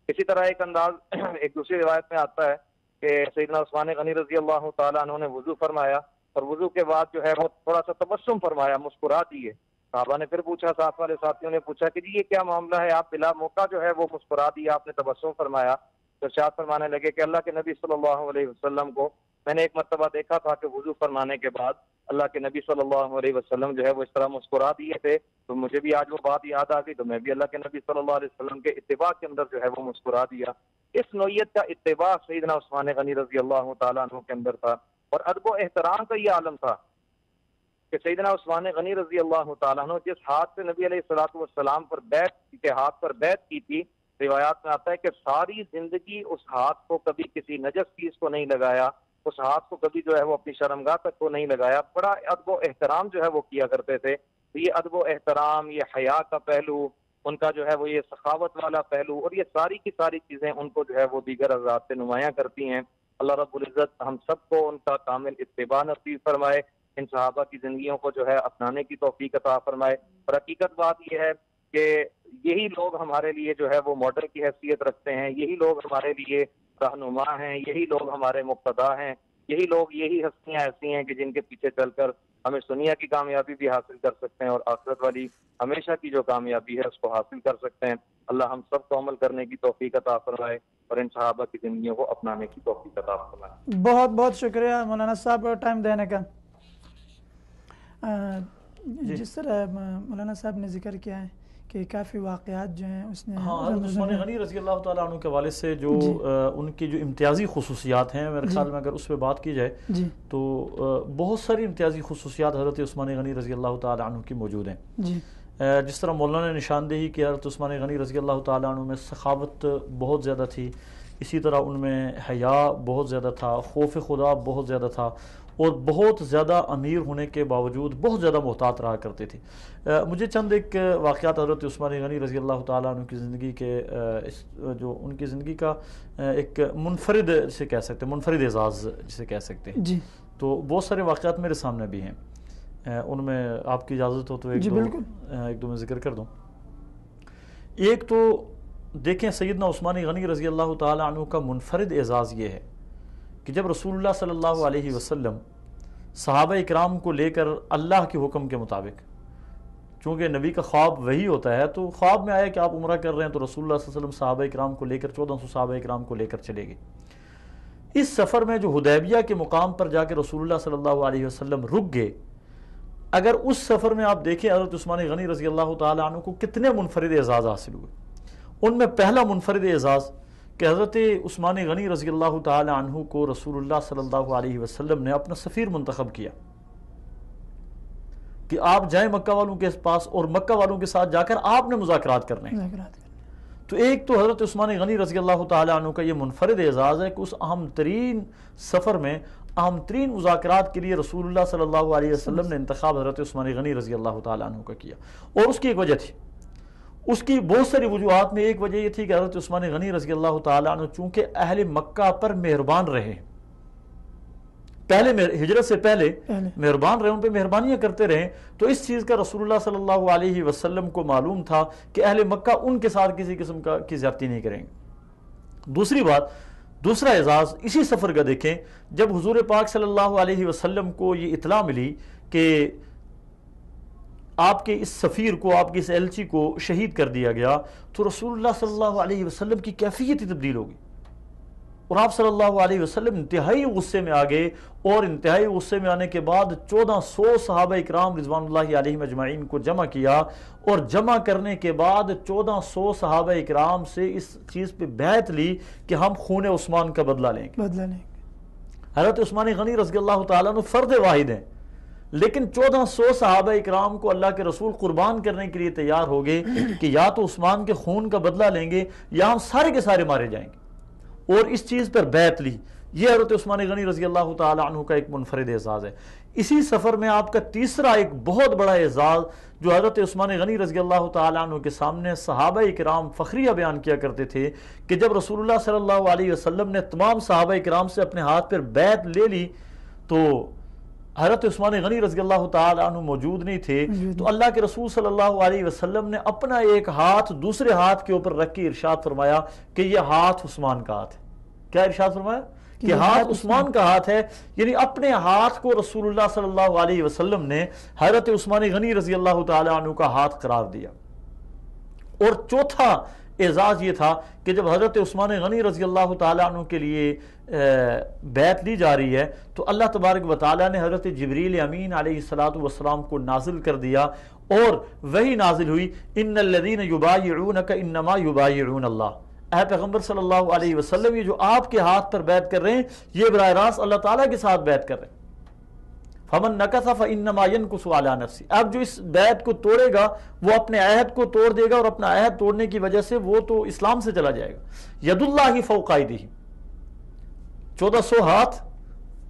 اسی طرح ایک انداز ایک دوسری روایت میں آتا ہے کہ سیدنا عثمان غنی رضی اللہ تعالیٰ عنہ نے وضو فرمایا اور وضو کے بعد جو ہے وہ تھوڑا سا تبسم فرمایا، مسکرا دیے۔ صحابہ نے پھر پوچھا، ساتھ والے ساتھیوں نے پوچھا کہ جی یہ کیا معاملہ ہے، آپ بلا موقع جو ہے وہ مسکرا دیا، آپ نے تبسم فرمایا۔ تو ارشاد فرمانے لگے کہ اللہ کے نبی صلی اللہ علیہ وسلم کو میں نے ایک مرتبہ دیکھا تھا کہ وضو فرمانے کے بعد اللہ کے نبی صلی اللہ علیہ وسلم جو ہے وہ اس طرح مسکرا دیے تھے، تو مجھے بھی آج وہ بات یاد آ گئی، تو میں بھی اللہ کے نبی صلی اللہ علیہ وسلم کے اتباع کے اندر جو ہے وہ مسکرا دیا۔ اس نوعیت کا اتباع سیدنا عثمان غنی رضی اللہ تعالیٰ عنہ کے اندر تھا، اور ادب و احترام کا یہ عالم تھا کہ سیدنا عثمان غنی رضی اللہ تعالیٰ عنہ جس ہاتھ سے نبی علیہ الصلوۃ والسلام پر بیعت کے ہاتھ پر بیعت کی تھی، روایات میں آتا ہے کہ ساری زندگی اس ہاتھ کو کبھی کسی نجس چیز کو نہیں لگایا، اس ہاتھ کو کبھی جو ہے وہ اپنی شرمگاہ تک کو نہیں لگایا، بڑا ادب و احترام جو ہے وہ کیا کرتے تھے۔ تو یہ ادب و احترام، یہ حیا کا پہلو، ان کا جو ہے وہ یہ سخاوت والا پہلو، اور یہ ساری کی ساری چیزیں ان کو جو ہے وہ دیگر حضرات سے نمایاں کرتی ہیں۔ اللہ رب العزت ہم سب کو ان کا کامل اتباع نصیب فرمائے، ان صحابہ کی زندگیوں کو جو ہے اپنانے کی توفیق عطا فرمائے۔ اور حقیقت بات یہ ہے کہ یہی لوگ ہمارے لیے جو ہے وہ ماڈل کی حیثیت رکھتے ہیں، یہی لوگ ہمارے لیے رہنما ہیں، یہی لوگ ہمارے مقتدا ہیں، یہی لوگ، یہی ہستیاں ایسی ہیں کہ جن کے پیچھے چل کر ہمیں دنیا کی کامیابی بھی حاصل کر سکتے ہیں اور آخرت والی ہمیشہ کی جو کامیابی ہے اس کو حاصل کر سکتے ہیں۔ اللہ ہم سب کو عمل کرنے کی توفیق عطا فرمائے اور ان صحابہ کی زندگیوں کو اپنانے کی توفیق عطا فرمائے۔ بہت بہت شکریہ مولانا صاحب ٹائم دینے کا۔ جس طرح مولانا صاحب نے ذکر کیا ہے کہ کافی واقعات جو ہیں اس نے عثمان غنی رضی اللہ تعالیٰ عنہ کے والد سے جو ان کی جو امتیازی خصوصیات ہیں، میرے خیال میں اگر اس پہ بات کی جائے تو بہت ساری امتیازی خصوصیات حضرت عثمان غنی رضی اللہ تعالیٰ عنہ کی موجود ہیں۔ جس طرح مولانا نے نشاندہی کی حضرت عثمان غنی رضی اللہ تعالیٰ عنہ میں سخاوت بہت زیادہ تھی، اسی طرح ان میں حیا بہت زیادہ تھا، خوف خدا بہت زیادہ تھا، اور بہت زیادہ امیر ہونے کے باوجود بہت زیادہ محتاط رہا کرتے تھے۔ مجھے چند ایک واقعات حضرت عثمان غنی رضی اللہ تعالیٰ عنہ کی زندگی کے جو ان کی زندگی کا ایک منفرد جسے کہہ سکتے ہیں، منفرد اعزاز جسے کہہ سکتے ہیں، تو بہت سارے واقعات میرے سامنے بھی ہیں، ان میں آپ کی اجازت ہو تو ایک دو میں ذکر کر دوں۔ ایک تو دیکھیں سیدنا عثمان غنی رضی اللہ تعالیٰ عنہ کا منفرد اعزاز یہ ہے کہ جب رسول اللہ صلی اللہ علیہ وسلم صحابہ اکرام کو لے کر اللہ کے حکم کے مطابق، چونکہ نبی کا خواب وہی ہوتا ہے، تو خواب میں آیا کہ آپ عمرہ کر رہے ہیں، تو رسول اللہ صلی اللہ علیہ وسلم صحابہ اکرام کو لے کر 1400 صحابہ اکرام کو لے کر چلے گئے۔ اس سفر میں جو حدیبیہ کے مقام پر جا کے رسول اللہ صلی اللہ علیہ وسلم رک گئے، اگر اس سفر میں آپ دیکھیں حضرت عثمان غنی رضی اللہ تعالیٰ عنہ کو کتنے منفرد اعزاز حاصل ہوئے۔ ان میں پہلا منفرد اعزاز کہ حضرت عثمان غنی رضی اللہ تعالی عنہ کو رسول اللہ صلی اللہ علیہ وسلم نے اپنا سفیر منتخب کیا کہ آپ جائیں مکہ والوں کے پاس اور مکہ والوں کے ساتھ جا کر آپ نے مذاکرات کرنے ہیں۔ تو ایک تو حضرت عثمان غنی رضی اللہ تعالی عنہ کا یہ منفرد اعزاز ہے کہ اس اہم ترین سفر میں اہم ترین مذاکرات کے لیے رسول اللہ صلی اللہ علیہ وسلم نے انتخاب حضرت عثمان غنی رضی اللہ تعالی عنہ کا کیا، اور اس کی ایک وجہ تھی، اس کی بہت ساری وجوہات میں ایک وجہ یہ تھی کہ حضرت عثمان غنی رضی اللہ تعالی عنہ چونکہ اہل مکہ پر مہربان رہے، پہلے ہجرت سے پہلے مہربان رہے، ان پہ مہربانیاں کرتے رہے، تو اس چیز کا رسول اللہ صلی اللہ علیہ وسلم کو معلوم تھا کہ اہل مکہ ان کے ساتھ کسی قسم کی زیادتی نہیں کریں گے۔ دوسری بات، دوسرا اعزاز اسی سفر کا دیکھیں، جب حضور پاک صلی اللہ علیہ وسلم کو یہ اطلاع ملی کہ آپ کے اس سفیر کو، آپ کے اس ایلچی کو شہید کر دیا گیا، تو رسول اللہ صلی اللہ علیہ وسلم کی کیفیت ہی تبدیل ہوگی۔ اور آپ صلی اللہ علیہ وسلم انتہائی غصے میں آ گئے، اور انتہائی غصے میں آنے کے بعد 1400 صحابہ اکرام رضوان اللہ علیہم اجمعین کو جمع کیا، اور جمع کرنے کے بعد 1400 صحابہ اکرام سے اس چیز پہ بیعت لی کہ ہم خون عثمان کا بدلہ لیں گے۔ حضرت عثمان غنی رضی اللہ تعالیٰ عنہ فرد واحد ہیں، لیکن 1400 صحابہ اکرام کو اللہ کے رسول قربان کرنے کے لیے تیار ہو گئے کہ یا تو عثمان کے خون کا بدلہ لیں گے یا ہم سارے کے سارے مارے جائیں گے، اور اس چیز پر بیعت لی۔ یہ حضرت عثمان غنی رضی اللہ تعالیٰ عنہ کا ایک منفرد اعزاز ہے۔ اسی سفر میں آپ کا تیسرا ایک بہت بڑا اعزاز جو حضرت عثمان غنی رضی اللہ تعالیٰ عنہ کے سامنے صحابہ اکرام فخریہ بیان کیا کرتے تھے کہ جب رسول اللہ صلی اللہ علیہ وسلم نے تمام صحابہ اکرام سے اپنے ہاتھ پر بیعت لے لی تو حضرت عثمان غنی رضی اللہ تعالیٰ عنہ موجود نہیں تھے، تو اللہ کے رسول صلی اللہ علیہ وسلم نے اپنا ایک ہاتھ دوسرے ہاتھ کے اوپر رکھ کے ارشاد فرمایا کہ یہ ہاتھ عثمان کا ہاتھ ہے۔ کیا ارشاد فرمایا؟ کہ ہاتھ عثمان کا ہاتھ ہے، یعنی اپنے ہاتھ کو رسول اللہ صلی اللہ علیہ وسلم نے حضرت عثمان غنی رضی اللہ تعالیٰ عنہ کا ہاتھ قرار دیا۔ اور چوتھا اعزاز یہ تھا کہ جب حضرت عثمان غنی رضی اللہ تعالیٰ عنہ کے لیے بیعت لی جا رہی ہے تو اللہ تبارک و تعالیٰ نے حضرت جبریل امین علیہ السلام کو نازل کر دیا، اور وہی نازل ہوئی ان الذین یبایعونک انما یبایعون اللہ۔ اے پیغمبر صلی اللہ علیہ وسلم، یہ جو آپ کے ہاتھ پر بیعت کر رہے ہیں یہ براہ راست اللہ تعالیٰ کے ساتھ بیعت کر رہے ہیں۔ فمن نکث فانما ینکث علی نفسہ، اب جو اس بیعت کو توڑے گا وہ اپنے عہد کو توڑ دے گا، اور اپنا عہد توڑنے کی وجہ سے وہ تو اسلام سے چلا جائے گا۔ ید اللہ فوق ایدیہم، 1400 ہاتھ،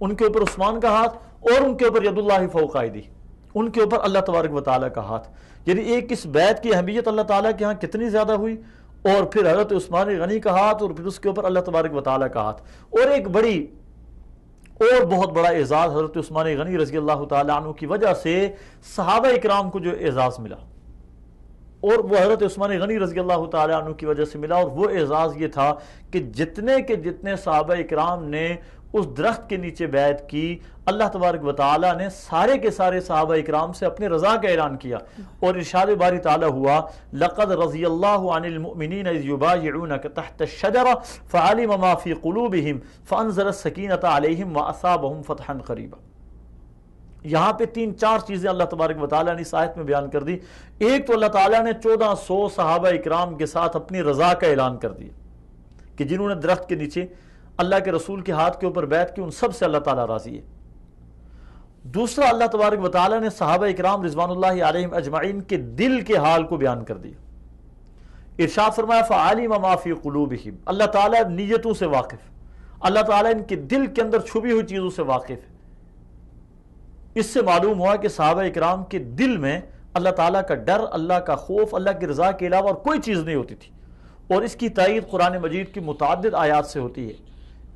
ان کے اوپر عثمان کا ہاتھ، اور ان کے اوپر ید اللہ فوق ایدیہم، ان کے اوپر اللہ تبارک و تعالیٰ کا ہاتھ۔ یعنی ایک اس بیعت کی اہمیت اللہ تعالیٰ کے ہاں کتنی زیادہ ہوئی، اور پھر حضرت عثمان غنی کا ہاتھ، اور پھر اس کے اوپر اللہ تبارک و تعالیٰ کا ہاتھ۔ اور ایک بڑی اور بہت بڑا اعزاز حضرت عثمان غنی رضی اللہ تعالیٰ عنہ کی وجہ سے صحابہ اکرام کو جو اعزاز ملا، اور وہ حضرت عثمان غنی رضی اللہ تعالیٰ عنہ کی وجہ سے ملا، اور وہ اعزاز یہ تھا کہ جتنے صحابہ اکرام نے اس درخت کے نیچے بیعت کی، اللہ تبارک و تعالیٰ نے سارے کے سارے صحابہ اکرام سے اپنے رضا کا اعلان کیا، اور ارشاد باری تعالیٰ ہوا لقد رضی اللہ عن المؤمنین اذ یبایعونک تحت الشجرہ فعلم ما فی قلوبہم فانزل السکینۃ علیہم واصابہم فتحا قریبا۔ یہاں پہ 3-4 چیزیں اللہ تبارک و تعالیٰ نے اس آیت میں بیان کر دی۔ ایک تو اللہ تعالیٰ نے 1400 صحابہ اکرام کے ساتھ اپنی رضا کا اعلان کر دیا کہ جنہوں نے درخت کے نیچے اللہ کے رسول کے ہاتھ کے اوپر بیعت کی ان سب سے اللہ تعالیٰ راضی ہے۔ دوسرا، اللہ تبارک و تعالیٰ نے صحابہ اکرام رضوان اللہ علیہم اجمعین کے دل کے حال کو بیان کر دیا۔ ارشاد فرمایا فعلم ما فی قلوبہم، اللہ تعالیٰ نیتوں سے واقف، اللہ تعالیٰ ان کے دل کے اندر چھپی ہوئی چیزوں سے واقف ہے۔ اس سے معلوم ہوا کہ صحابہ اکرام کے دل میں اللہ تعالیٰ کا ڈر، اللہ کا خوف، اللہ کی رضا کے علاوہ اور کوئی چیز نہیں ہوتی تھی، اور اس کی تائید قرآن مجید کی متعدد آیات سے ہوتی ہے۔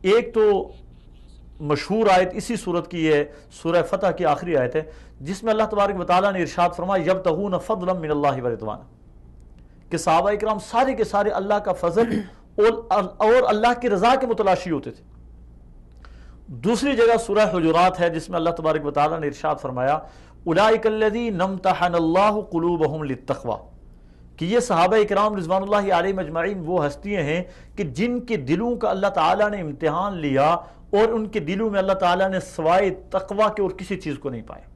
ایک تو مشہور آیت اسی صورت کی ہے، سورہ فتح کی آخری آیت ہے، جس میں اللہ تبارک و تعالیٰ نے ارشاد فرمایا یبتغون فضلا من اللہ ورضوانا، کہ صحابہ اکرام سارے کے سارے اللہ کا فضل اور اللہ کی رضا کے متلاشی ہوتے تھے۔ دوسری جگہ سورہ حجرات ہے جس میں اللہ تبارک و تعالیٰ نے ارشاد فرمایا اولئک الذین امتحن اللہ قلوبہم للتقوی، کہ یہ صحابہ اکرام رضوان اللہ علیہم اجمعین وہ ہستیاں ہیں کہ جن کے دلوں کا اللہ تعالیٰ نے امتحان لیا، اور ان کے دلوں میں اللہ تعالیٰ نے سوائے تقوی کے اور کسی چیز کو نہیں پایا۔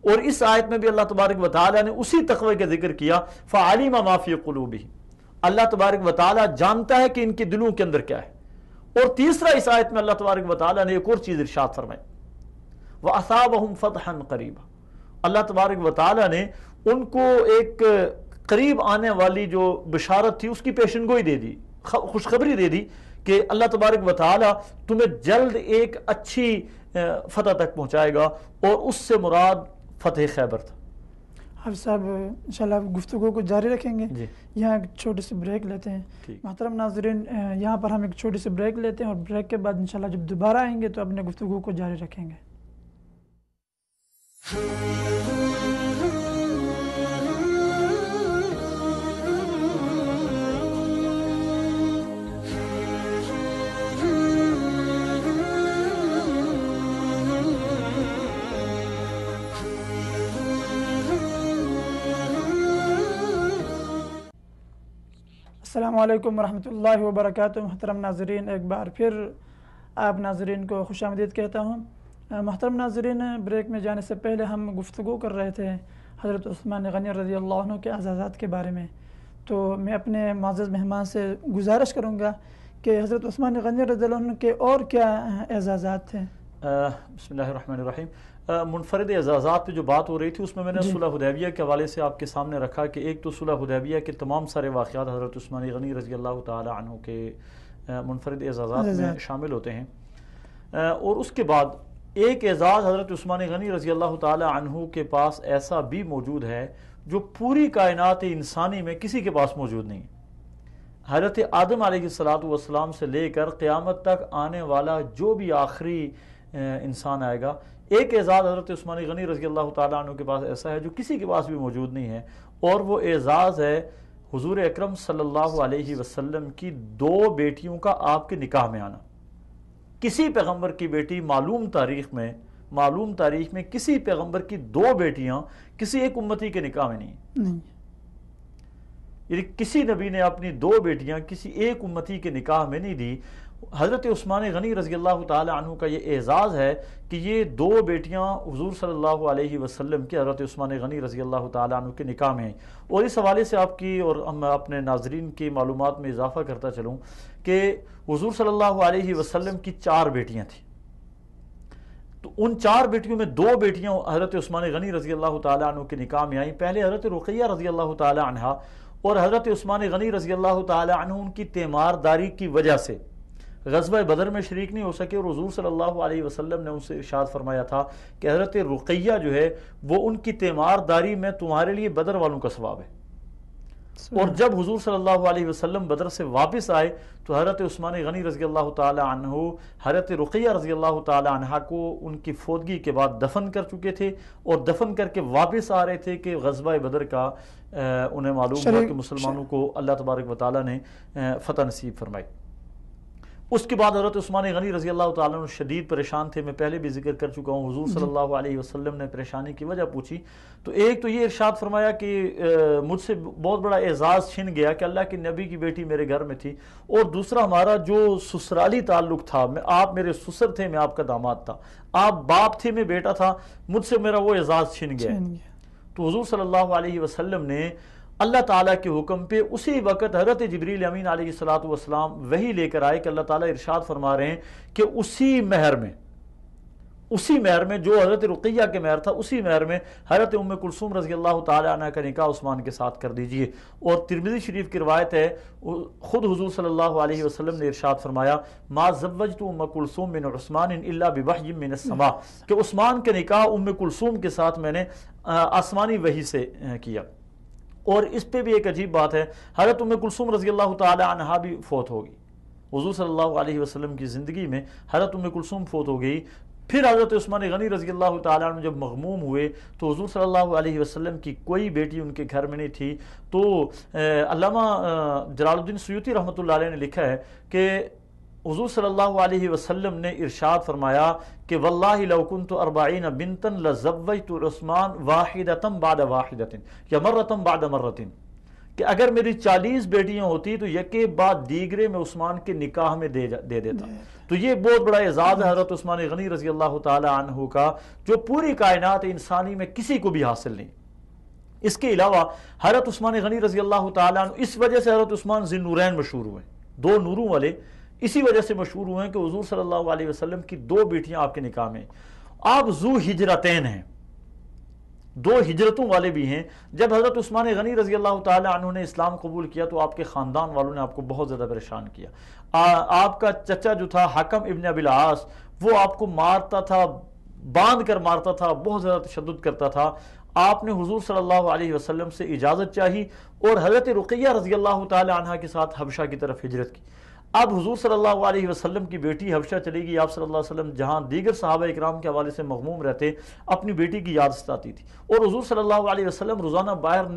اور اس آیت میں بھی اللہ تبارک و تعالیٰ نے اسی تقوی کا ذکر کیا فعلم ما فی قلوبہم، اللہ تبارک و تعالیٰ جانتا ہے کہ ان کے دلوں کے اندر کیا ہے۔ اور تیسرا، اس آیت میں اللہ تبارک و تعالیٰ نے ایک اور چیز ارشاد فرمائی وَأَصَابَهُمْ فَتْحًا قَرِيبًا، اللہ تبارک و تعالیٰ نے ان کو ایک قریب آنے والی جو بشارت تھی اس کی پیشن گوئی دے دی، خوشخبری دے دی کہ اللہ تبارک و تعالیٰ تمہیں جلد ایک اچھی فتح تک پہنچائے گا، اور اس سے مراد فتح خیبر تھا۔ حافظ صاحب انشاءاللہ گفتگو کو جاری رکھیں گے، جی یہاں ایک چھوٹی سی بریک لیتے ہیں۔ محترم ناظرین، یہاں پر ہم ایک چھوٹی سی بریک لیتے ہیں، اور بریک کے بعد انشاءاللہ جب دوبارہ آئیں گے تو اپنے گفتگو کو جاری رکھیں گے۔ السلام علیکم ورحمۃ اللہ وبرکاتہ۔ محترم ناظرین، ایک بار پھر آپ ناظرین کو خوش آمدید کہتا ہوں۔ محترم ناظرین، بریک میں جانے سے پہلے ہم گفتگو کر رہے تھے حضرت عثمان غنی رضی اللہ عنہ کے اعزازات کے بارے میں، تو میں اپنے معزز مہمان سے گزارش کروں گا کہ حضرت عثمان غنی رضی اللہ عنہ کے اور کیا اعزازات تھے۔ بسم اللہ الرحمن الرحیم۔ منفرد اعزازات پہ جو بات ہو رہی تھی اس میں نے صلح حدیبیہ کے حوالے سے آپ کے سامنے رکھا کہ ایک تو صلح حدیبیہ کے تمام سارے واقعات حضرت عثمان غنی رضی اللہ تعالی عنہ کے منفرد اعزازات میں شامل ہوتے ہیں، اور اس کے بعد ایک اعزاز حضرت عثمان غنی رضی اللہ تعالی عنہ کے پاس ایسا بھی موجود ہے جو پوری کائنات انسانی میں کسی کے پاس موجود نہیں ہے۔ حضرت آدم علیہ السلام سے لے کر قیامت تک آنے والا جو بھی آخری انسان آئے گا، ایک اعزاز حضرت عثمان غنی رضی اللہ تعالیٰ عنہ کے پاس ایسا ہے جو کسی کے پاس بھی موجود نہیں ہے، اور وہ اعزاز ہے حضور اکرم صلی اللہ علیہ وسلم کی 2 بیٹیوں کا آپ کے نکاح میں آنا۔ کسی پیغمبر کی بیٹی معلوم تاریخ میں کسی پیغمبر کی 2 بیٹیاں کسی ایک امتی کے نکاح میں نہیں، یعنی کسی نبی نے اپنی 2 بیٹیاں کسی ایک امتی کے نکاح میں نہیں دی۔ حضرت عثمان غنی رضی اللہ تعالی عنہ کا یہ اعزاز ہے کہ یہ 2 بیٹیاں حضور صلی اللہ علیہ وسلم کے حضرت عثمان غنی رضی اللہ تعالی عنہ کے نکاح میں ہیں۔ اور اس حوالے سے آپ کی اور اپنے ناظرین کی معلومات میں اضافہ کرتا چلوں کہ حضور صلی اللہ علیہ وسلم کی 4 بیٹیاں تھیں، تو ان 4 بیٹیوں میں 2 بیٹیاں حضرت عثمان غنی رضی اللہ تعالی عنہ کے نکاح میں آئیں۔ پہلے حضرت رقیہ رضی اللہ تعالی عنہ، اور حضرت عثمان غنی رضی اللہ تعالی عنہ ان کی تیمارداری کی وجہ سے غزوہ بدر میں شریک نہیں ہو سکے، اور حضور صلی اللہ علیہ وسلم نے ان سے ارشاد فرمایا تھا کہ حضرت رقیہ جو ہے وہ ان کی تیمارداری میں تمہارے لیے بدر والوں کا ثواب ہے۔ اور جب حضور صلی اللہ علیہ وسلم بدر سے واپس آئے تو حضرت عثمان غنی رضی اللہ تعالی عنہ حضرت رقیہ رضی اللہ تعالی عنہ کو ان کی فوتگی کے بعد دفن کر چکے تھے، اور دفن کر کے واپس آ رہے تھے کہ غزوہ بدر کا انہیں معلوم ہوا کہ مسلمانوں کو اللہ تبارک و تعالی نے فتح نصیب فرمائی۔ اس کے بعد حضرت عثمان غنی رضی اللہ تعالیٰ عنہ شدید پریشان تھے، میں پہلے بھی ذکر کر چکا ہوں۔ حضور صلی اللہ علیہ وسلم نے پریشانی کی وجہ پوچھی تو ایک تو یہ ارشاد فرمایا کہ مجھ سے بہت بڑا اعزاز چھن گیا کہ اللہ کے نبی کی بیٹی میرے گھر میں تھی، اور دوسرا ہمارا جو سسرالی تعلق تھا، آپ میرے سسر تھے، میں آپ کا داماد تھا، آپ باپ تھے، میں بیٹا تھا، مجھ سے میرا وہ اعزاز چھن گیا۔ تو حضور صلی اللہ علیہ وسلم نے اللہ تعالیٰ کے حکم پہ اسی وقت حضرت جبریل امین علیہ السلام وحی لے کر آئے کہ اللہ تعالیٰ ارشاد فرما رہے ہیں کہ اسی مہر میں جو حضرت رقیہ کے مہر تھا، اسی مہر میں حضرت ام کلثوم رضی اللہ تعالیٰ عنہ کا نکاح عثمان کے ساتھ کر دیجئے۔ اور ترمذی شریف کی روایت ہے، خود حضور صلی اللہ علیہ وسلم نے ارشاد فرمایا ما زوجت ام کلثوم من عثمان الا بوحی من السماء، کہ عثمان کے نکاح ام کلثوم کے ساتھ میں نے آسمانی وحی سے کیا۔ اور اس پہ بھی ایک عجیب بات ہے، حضرت ام کلثوم رضی اللہ تعالی عنہا بھی فوت ہوگی حضور صلی اللہ علیہ وسلم کی زندگی میں، حضرت ام کلثوم فوت ہو گئی۔ پھر حضرت عثمان غنی رضی اللہ تعالی عنہ جب مغموم ہوئے تو حضور صلی اللہ علیہ وسلم کی کوئی بیٹی ان کے گھر میں نہیں تھی، تو علامہ جلال الدین سیوطی رحمۃ اللہ علیہ نے لکھا ہے کہ حضور صلی اللہ علیہ وسلم نے ارشاد فرمایا کہ واللہ لو کنت 40 بنتا لزوجت عثمان واحدۃ بعد واحدۃ یا مرۃ بعد مرۃ، کہ اگر میری 40 بیٹیاں ہوتی تو یکے بعد دیگرے میں عثمان کے نکاح میں دے دیتا۔ تو یہ بہت بڑا اعزاز ہے حضرت عثمان غنی رضی اللہ تعالی عنہ کا، جو پوری کائنات انسانی میں کسی کو بھی حاصل نہیں۔ اس کے علاوہ حضرت عثمان غنی رضی اللہ تعالی عنہ، اس وجہ سے حضرت عثمان ذی النورین مشہور ہوئے، 2 نوروں والے، اسی وجہ سے مشہور ہوئے ہیں کہ حضور صلی اللہ علیہ وسلم کی 2 بیٹیاں آپ کے نکاح میں، آپ ذو ہجرتین ہیں، 2 ہجرتوں والے بھی ہیں۔ جب حضرت عثمان غنی رضی اللہ تعالی عنہ نے اسلام قبول کیا تو آپ کے خاندان والوں نے آپ کو بہت زیادہ پریشان کیا۔ آپ کا چچا جو تھا حکم ابن ابی العاص، وہ آپ کو مارتا تھا، باندھ کر مارتا تھا، بہت زیادہ تشدد کرتا تھا۔ آپ نے حضور صلی اللہ علیہ وسلم سے اجازت چاہی اور حضرت رقیہ رضی اللہ تعالی عنہ کے ساتھ حبشہ کی طرف ہجرت کی۔ اب حضور صلی اللہ علیہ وسلم کی بیٹی حبشہ چلی گئی، آپ صلی اللہ علیہ وسلم جہاں دیگر صحابہ اکرام کے حوالے سے مغموم رہتے، اپنی بیٹی کی یاد ستاتی تھی، اور حضور صلی اللہ علیہ وسلم روزانہ باہر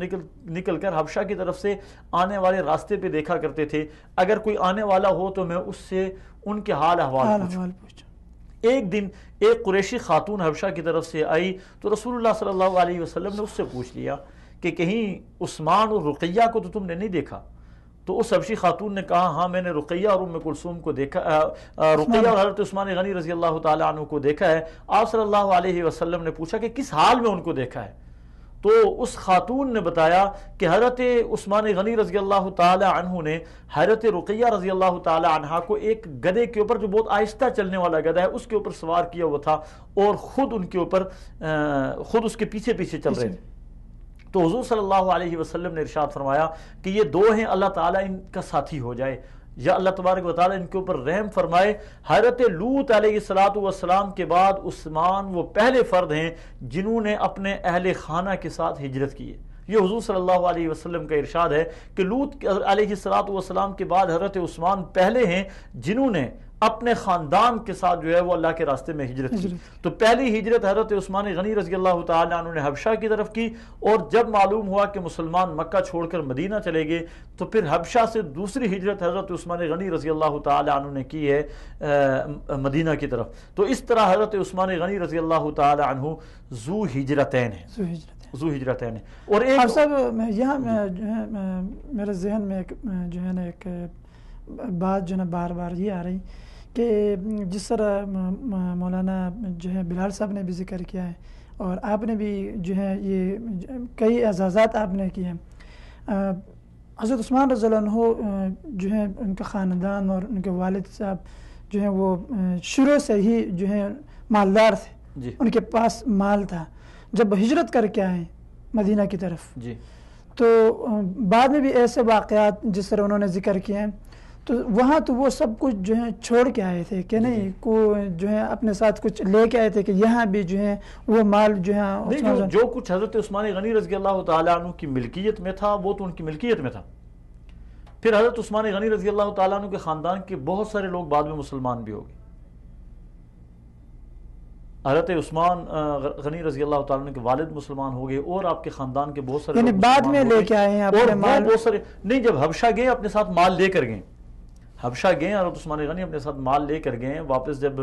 نکل کر حبشہ کی طرف سے آنے والے راستے پہ دیکھا کرتے تھے، اگر کوئی آنے والا ہو تو میں اس سے ان کے حال احوال پوچھوں۔ ایک دن ایک قریشی خاتون حبشہ کی طرف سے آئی تو رسول اللہ صلی اللہ علیہ وسلم نے اس سے پوچھ لیا کہ کہیں عثمان اور رقیہ کو تو تم نے نہیں دیکھا؟ تو اس حبشی خاتون نے کہا ہاں میں نے رقیہ اور ام کلثوم کو دیکھا، رقیہ اور حضرت عثمان غنی رضی اللہ تعالیٰ عنہ کو دیکھا ہے۔ آپ صلی اللہ علیہ وسلم نے پوچھا کہ کس حال میں ان کو دیکھا ہے؟ تو اس خاتون نے بتایا کہ حضرت عثمان غنی رضی اللہ تعالی عنہ نے حضرت رقیہ رضی اللہ تعالی عنہ کو ایک گدھے کے اوپر، جو بہت آہستہ چلنے والا گدھا ہے، اس کے اوپر سوار کیا ہوا تھا اور خود ان کے اوپر خود اس کے پیچھے پیچھے چل رہے تھے۔ تو حضور صلی اللہ علیہ وسلم نے ارشاد فرمایا کہ یہ دو ہیں، اللہ تعالیٰ ان کا ساتھی ہو جائے، یا اللہ تبارک و تعالیٰ ان کے اوپر رحم فرمائے۔ حضرت لوط علیہ السلام کے بعد عثمان وہ پہلے فرد ہیں جنہوں نے اپنے اہل خانہ کے ساتھ ہجرت کی ہے۔ یہ حضور صلی اللہ علیہ وسلم کا ارشاد ہے کہ لوط علیہ السلام کے بعد حضرت عثمان پہلے ہیں جنہوں نے اپنے خاندان کے ساتھ جو ہے وہ اللہ کے راستے میں ہجرت کی۔ تو پہلی ہجرت حضرت عثمان غنی رضی اللہ تعالیٰ عنہ نے حبشہ کی طرف کی، اور جب معلوم ہوا کہ مسلمان مکہ چھوڑ کر مدینہ چلے گئے تو پھر حبشہ سے دوسری ہجرت حضرت عثمان غنی رضی اللہ تعالیٰ عنہ نے کی ہے مدینہ کی طرف۔ تو اس طرح حضرت عثمان غنی رضی اللہ تعالیٰ عنہ ذو ہجرتین ہیں، ذو ہجرتین ہیں۔ اور ایک صاحب یہاں میرے ذہن میں ایک جو ہے نا ایک بات جو ہے نا بار بار یہ آ رہی کہ جس طرح مولانا جو ہے بلال صاحب نے بھی ذکر کیا ہے اور آپ نے بھی جو ہے یہ کئی اعزازات آپ نے کیے ہیں، حضرت عثمان رضی اللہ عنہ جو ہے ان کا خاندان اور ان کے والد صاحب جو ہیں وہ شروع سے ہی جو ہے مالدار تھے، ان کے پاس مال تھا۔ جب ہجرت کر کے آئے مدینہ کی طرف تو بعد میں بھی ایسے واقعات جس طرح انہوں نے ذکر کیے ہیں، تو وہاں تو وہ سب کچھ جو ہے چھوڑ کے آئے تھے کہ نہیں کو جو ہے اپنے ساتھ کچھ لے کے آئے تھے کہ یہاں بھی جو ہے وہ مال جو ہے جو کچھ حضرت عثمان غنی رضی اللہ تعالیٰ عنہ کی ملکیت میں تھا وہ تو ان کی ملکیت میں تھا۔ پھر حضرت عثمان غنی رضی اللہ تعالیٰ عنہ کے خاندان کے بہت سارے لوگ بعد میں مسلمان بھی ہو گئے۔ حضرت عثمان غنی رضی اللہ تعالیٰ عنہ کے والد مسلمان ہو گئے اور آپ کے خاندان کے بہت سارے یعنی بعد میں لے کے آئے ہیں اپنے مال، بہت سارے نہیں، جب حبشہ گئے اپنے ساتھ مال لے کر گئے، حبشہ گئے حضرت عثمان غنی اپنے ساتھ مال لے کر گئے، واپس جب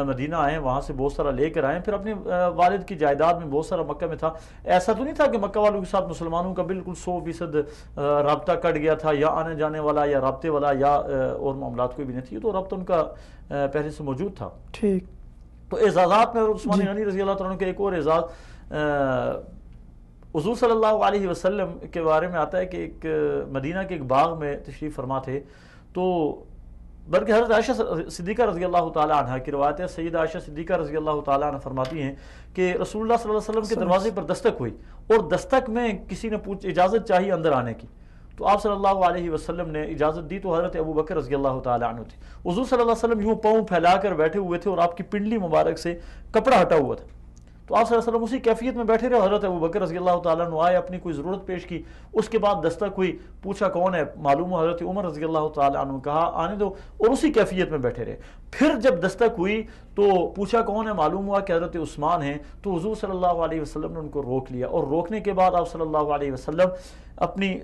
مدینہ آئے وہاں سے بہت سارا لے کر آئے، پھر اپنے والد کی جائیداد میں بہت سارا مکہ میں تھا۔ ایسا تو نہیں تھا کہ مکہ والوں کے ساتھ مسلمانوں کا بالکل 100% رابطہ کٹ گیا تھا، یا آنے جانے والا یا رابطے والا یا اور معاملات کوئی بھی نہیں تھی، تو رابطہ ان کا پہلے سے موجود تھا۔ ٹھیک، تو اعزازات میں عثمان غنی رضی اللہ عنہ کے ایک اور اعزاز حضور صلی اللہ علیہ وسلم کے بارے میں آتا ہے کہ ایک مدینہ کے ایک باغ میں تشریف فرما تھے، تو بلکہ حضرت عائشہ صدیقہ رضی اللہ تعالیٰ عنہ کی روایت ہے، سیدہ عائشہ صدیقہ رضی اللہ تعالیٰ عنہ فرماتی ہیں کہ رسول اللہ صلی اللہ علیہ وسلم کے دروازے پر دستک ہوئی، اور دستک میں کسی نے اجازت چاہی اندر آنے کی، تو آپ صلی اللہ علیہ وسلم نے اجازت دی، تو حضرت ابو بکر رضی اللہ تعالیٰ عنہ تھے۔ حضور صلی اللہ علیہ وسلم یوں پاؤں پھیلا کر بیٹھے ہوئے تھے اور آپ کی پنڈلی مبارک سے کپڑا ہٹا ہوا تھا، تو آپ صلی اللہ علیہ وسلم اسی کیفیت میں بیٹھے رہے۔ حضرت ابو بکر رضی اللہ تعالیٰ عنہ آئے، اپنی کوئی ضرورت پیش کی، اس کے بعد دستک ہوئی، پوچھا کون ہے، معلوم ہوا حضرت عمر رضی اللہ تعالیٰ عنہ، کہا آنے دو، اور اسی کیفیت میں بیٹھے رہے۔ پھر جب دستک ہوئی تو پوچھا کون ہے، معلوم ہوا کہ حضرت عثمان ہیں، تو حضور صلی اللہ علیہ وسلم نے ان کو روک لیا، اور روکنے کے بعد آپ صلی اللہ علیہ وسلم اپنی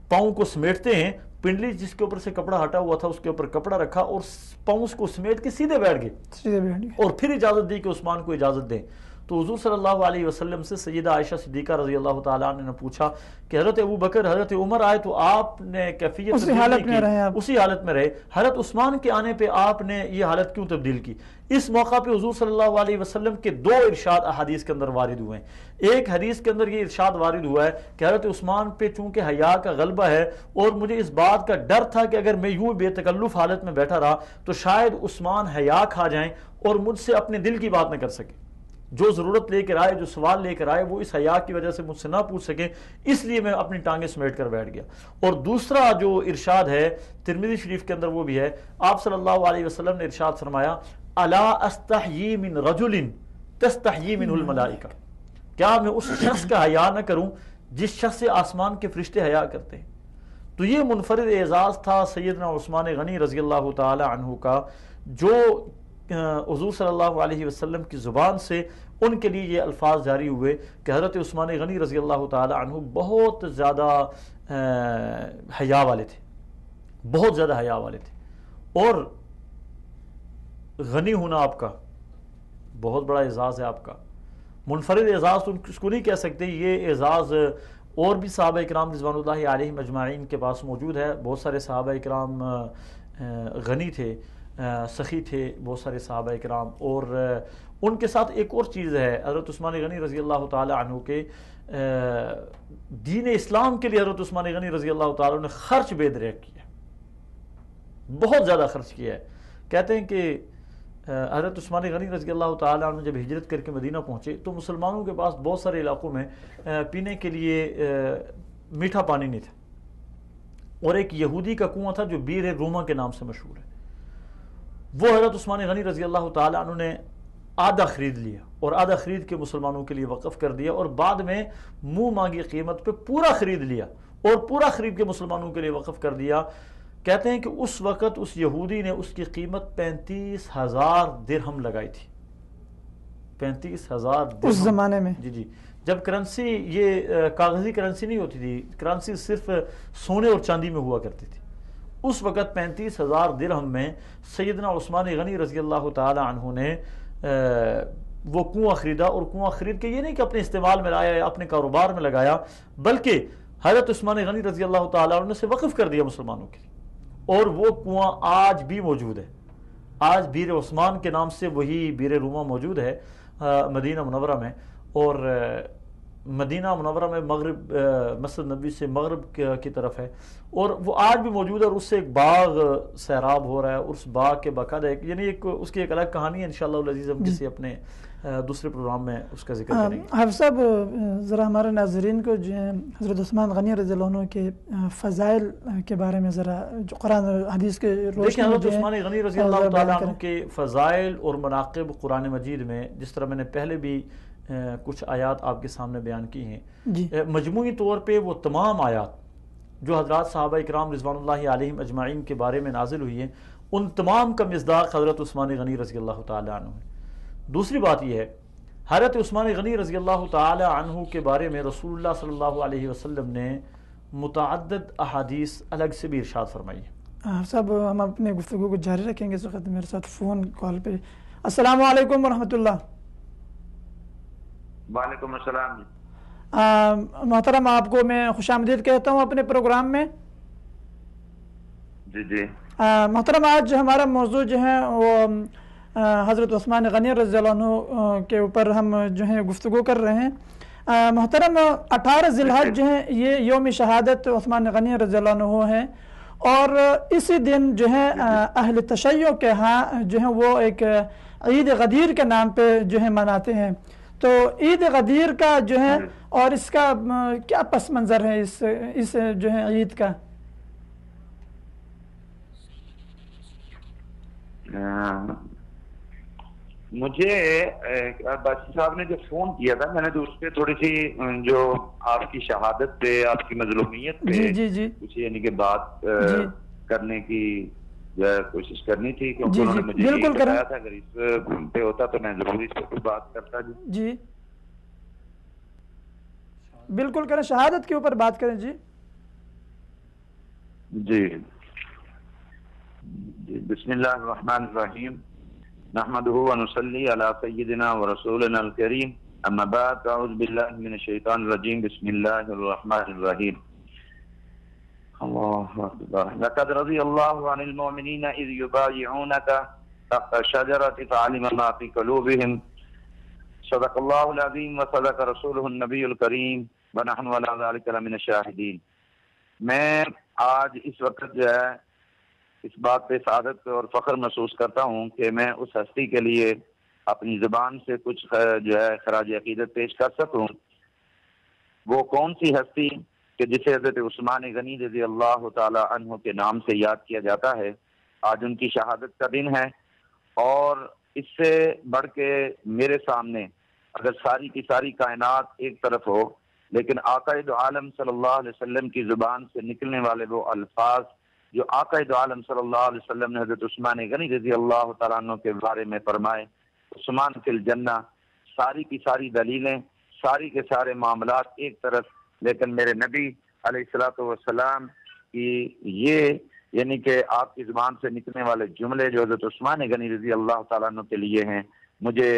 پاؤں کو سمیٹتے ہیں، پنڈلی جس کے اوپر سے کپڑا ہٹا ہوا تھا اس کے اوپر کپڑا رکھا اور پاؤں کو سمیٹ کے سیدھے بیٹھ گئے، اور پھر اجازت دی کہ عثمان کو اجازت دیں۔ تو حضور صلی اللہ علیہ وسلم سے سیدہ عائشہ صدیقہ رضی اللہ تعالیٰ عنہ نے پوچھا کہ حضرت ابو بکر حضرت عمر آئے تو آپ نے کیفیت اسی حالت میں رہے، حضرت عثمان کے آنے پہ آپ نے یہ حالت کیوں تبدیل کی؟ اس موقع پہ حضور صلی اللہ علیہ وسلم کے دو ارشاد احادیث کے اندر وارد ہوئے ہیں۔ ایک حدیث کے اندر یہ ارشاد وارد ہوا ہے کہ حضرت عثمان پہ چونکہ حیا کا غلبہ ہے اور مجھے اس بات کا ڈر تھا کہ اگر میں یوں بے تکلف حالت میں بیٹھا رہا تو شاید عثمان حیا کھا جائیں اور مجھ سے اپنے دل کی بات نہ کر سکے، جو ضرورت لے کر آئے، جو سوال لے کر آئے، وہ اس حیا کی وجہ سے مجھ سے نہ پوچھ سکے، اس لیے میں اپنی ٹانگیں سمیٹ کر بیٹھ گیا۔ اور دوسرا جو ارشاد ہے ترمذی شریف کے اندر وہ بھی ہے، آپ صلی اللہ علیہ وسلم نے ارشاد فرمایا الا استحیی من رجل تستحیی منہ الملائکہ، کیا میں اس شخص کا حیا نہ کروں جس شخص سے آسمان کے فرشتے حیا کرتے ہیں؟ تو یہ منفرد اعزاز تھا سیدنا عثمان غنی رضی اللہ تعالی عنہ کا، جو حضور صلی اللہ علیہ وسلم کی زبان سے ان کے لیے یہ الفاظ جاری ہوئے کہ حضرت عثمان غنی رضی اللہ تعالی عنہ بہت زیادہ حیا والے تھے، بہت زیادہ حیا والے تھے، اور غنی ہونا آپ کا بہت بڑا اعزاز ہے، آپ کا منفرد اعزاز تو اس کو نہیں کہہ سکتے، یہ اعزاز اور بھی صحابہ اکرام رضوان اللہ علیہم اجمعین کے پاس موجود ہے. بہت سارے صحابہ اکرام غنی تھے، سخی تھے بہت سارے صحابہ اکرام. اور ان کے ساتھ ایک اور چیز ہے، حضرت عثمان غنی رضی اللہ تعالی عنہ کے دین اسلام کے لیے حضرت عثمان غنی رضی اللہ تعالی عنہ نے خرچ بے دریغ کیا، بہت زیادہ خرچ کیا ہے. کہتے ہیں کہ حضرت عثمان غنی رضی اللہ تعالی عنہ جب ہجرت کر کے مدینہ پہنچے تو مسلمانوں کے پاس بہت سارے علاقوں میں پینے کے لیے میٹھا پانی نہیں تھا، اور ایک یہودی کا کنواں تھا جو بیر روما کے نام سے مشہور ہے. وہ حضرت عثمان غنی رضی اللہ تعالی عنہ نے آدھا خرید لیا اور آدھا خرید کے مسلمانوں کے لیے وقف کر دیا، اور بعد میں منہ مانگی قیمت پہ پورا خرید لیا اور پورا خرید کے مسلمانوں کے لیے وقف کر دیا. کہتے ہیں کہ اس وقت اس یہودی نے اس کی قیمت 35,000 درہم لگائی تھی. 35,000 درہم اس زمانے میں؟ جی جی، جب کرنسی یہ کاغذی کرنسی نہیں ہوتی تھی، کرنسی صرف سونے اور چاندی میں ہوا کرتی تھی. اس وقت 35,000 درہم میں سیدنا عثمان غنی رضی اللہ تعالی عنہ نے وہ کنواں خریدا، اور کنواں خرید کے یہ نہیں کہ اپنے استعمال میں لایا یا اپنے کاروبار میں لگایا، بلکہ حضرت عثمان غنی رضی اللہ تعالی عنہ نے اسے وقف کر دیا مسلمانوں کے لیے. اور وہ کنواں آج بھی موجود ہے، آج بیر عثمان کے نام سے وہی بیر روما موجود ہے مدینہ منورہ میں. اور مدینہ منورہ میں مغرب مسجد نبی سے مغرب کی طرف ہے، اور وہ آج بھی موجود ہے. اور اس سے ایک باغ سیراب ہو رہا ہے، اور اس باغ کے باقاعدہ یعنی اس کی ایک الگ کہانی ہے. انشاءاللہ العزیز ہم کسی اپنے دوسرے پروگرام میں اس کا ذکر کریں گے. حافظ صاحب ذرا ہمارے ناظرین کو جو ہے حضرت عثمان غنی رضی اللہ عنہ کے فضائل کے بارے میں ذرا جو قرآن حدیث کے دیکھیں، حضرت عثمان غنی رضی اللہ تعالیٰ عنہ کے فضائل اور مناقب قرآن مجید میں، جس طرح میں نے پہلے بھی کچھ آیات آپ کے سامنے بیان کی ہیں، مجموعی طور پہ وہ تمام آیات جو حضرات صحابہ اکرام رضوان اللہ علیہم اجمعین کے بارے میں نازل ہوئی ہیں، ان تمام کا مصداق حضرت عثمان غنی رضی اللہ تعالی عنہ ہے. دوسری بات یہ ہے، حضرت عثمان غنی رضی اللہ تعالی عنہ کے بارے میں رسول اللہ صلی اللہ علیہ وسلم نے متعدد احادیث الگ سے بھی ارشاد فرمائی ہے. صاحب ہم اپنے گفتگو کو جاری رکھیں گے. اس وقت میرے ساتھ فون کال پہ. السلام علیکم ورحمۃ اللہ. وعلیکم السلام. محترم آپ کو میں خوش آمدید کہتا ہوں اپنے پروگرام میں. جی جی محترم، آج ہمارا موضوع جو ہے وہ حضرت عثمان غنی رضی اللہ عنہ کے اوپر ہم جو ہے گفتگو کر رہے ہیں. محترم 18 ذی الحج جو ہے یہ یوم شہادت عثمان غنی رضی اللہ عنہ ہے، اور اسی دن جو ہے اہل تشیع کے ہاں جو ہے وہ ایک عید غدیر کے نام پہ جو ہے مناتے ہیں. تو عید غدیر کا جو ہے اور اس کا کیا پس منظر ہے اس جو ہے عید کا؟ مجھے بادشاہ صاحب نے جو فون کیا تھا، میں نے تو اس پہ تھوڑی سی جو آپ کی شہادت پہ، آپ کی مظلومیت پہ کچھ یعنی کہ بات کرنے کی کوشش کرنی تھی، کیونکہ انہوں نے مجھے یہ بتایا تھا اگر اس پہ ہوتا تو میں ضرور اس پہ بات کرتا. جی بالکل کریں، شہادت کے اوپر بات کریں. جی جی بسم اللہ الرحمن الرحیم. نحمده ونصلي على سيدنا ورسولنا الكريم. اما بعد، اعوذ بالله من الشيطان الرجيم. بسم الله الرحمن الرحيم. الله اكبر. لقد رضي الله عن المؤمنين اذ يبايعونك تحت الشجرة فعلم ما في قلوبهم. صدق الله العظيم وصدق رسوله النبي الكريم ونحن على ذلك لمن الشاهدين. میں آج اس وقت جو ہے اس بات پہ سعادت اور فخر محسوس کرتا ہوں کہ میں اس ہستی کے لیے اپنی زبان سے کچھ جو ہے خراج عقیدت پیش کر سکوں. وہ کون سی ہستی کہ جسے حضرت عثمان غنی رضی اللہ تعالی عنہ کے نام سے یاد کیا جاتا ہے. آج ان کی شہادت کا دن ہے، اور اس سے بڑھ کے میرے سامنے اگر ساری کی ساری کائنات ایک طرف ہو، لیکن آقا دو عالم صلی اللہ علیہ وسلم کی زبان سے نکلنے والے وہ الفاظ جو آقا دو عالم صلی اللہ علیہ وسلم نے حضرت عثمان غنی رضی اللہ تعالیٰ عنہ کے بارے میں فرمائے، عثمان فی الجنہ، ساری کی ساری دلیلیں، ساری کے سارے معاملات ایک طرف، لیکن میرے نبی علیہ الصلوۃ والسلام کی یہ یعنی کہ آپ کی زبان سے نکلنے والے جملے جو حضرت عثمان غنی رضی اللہ تعالیٰ عنہ کے لیے ہیں، مجھے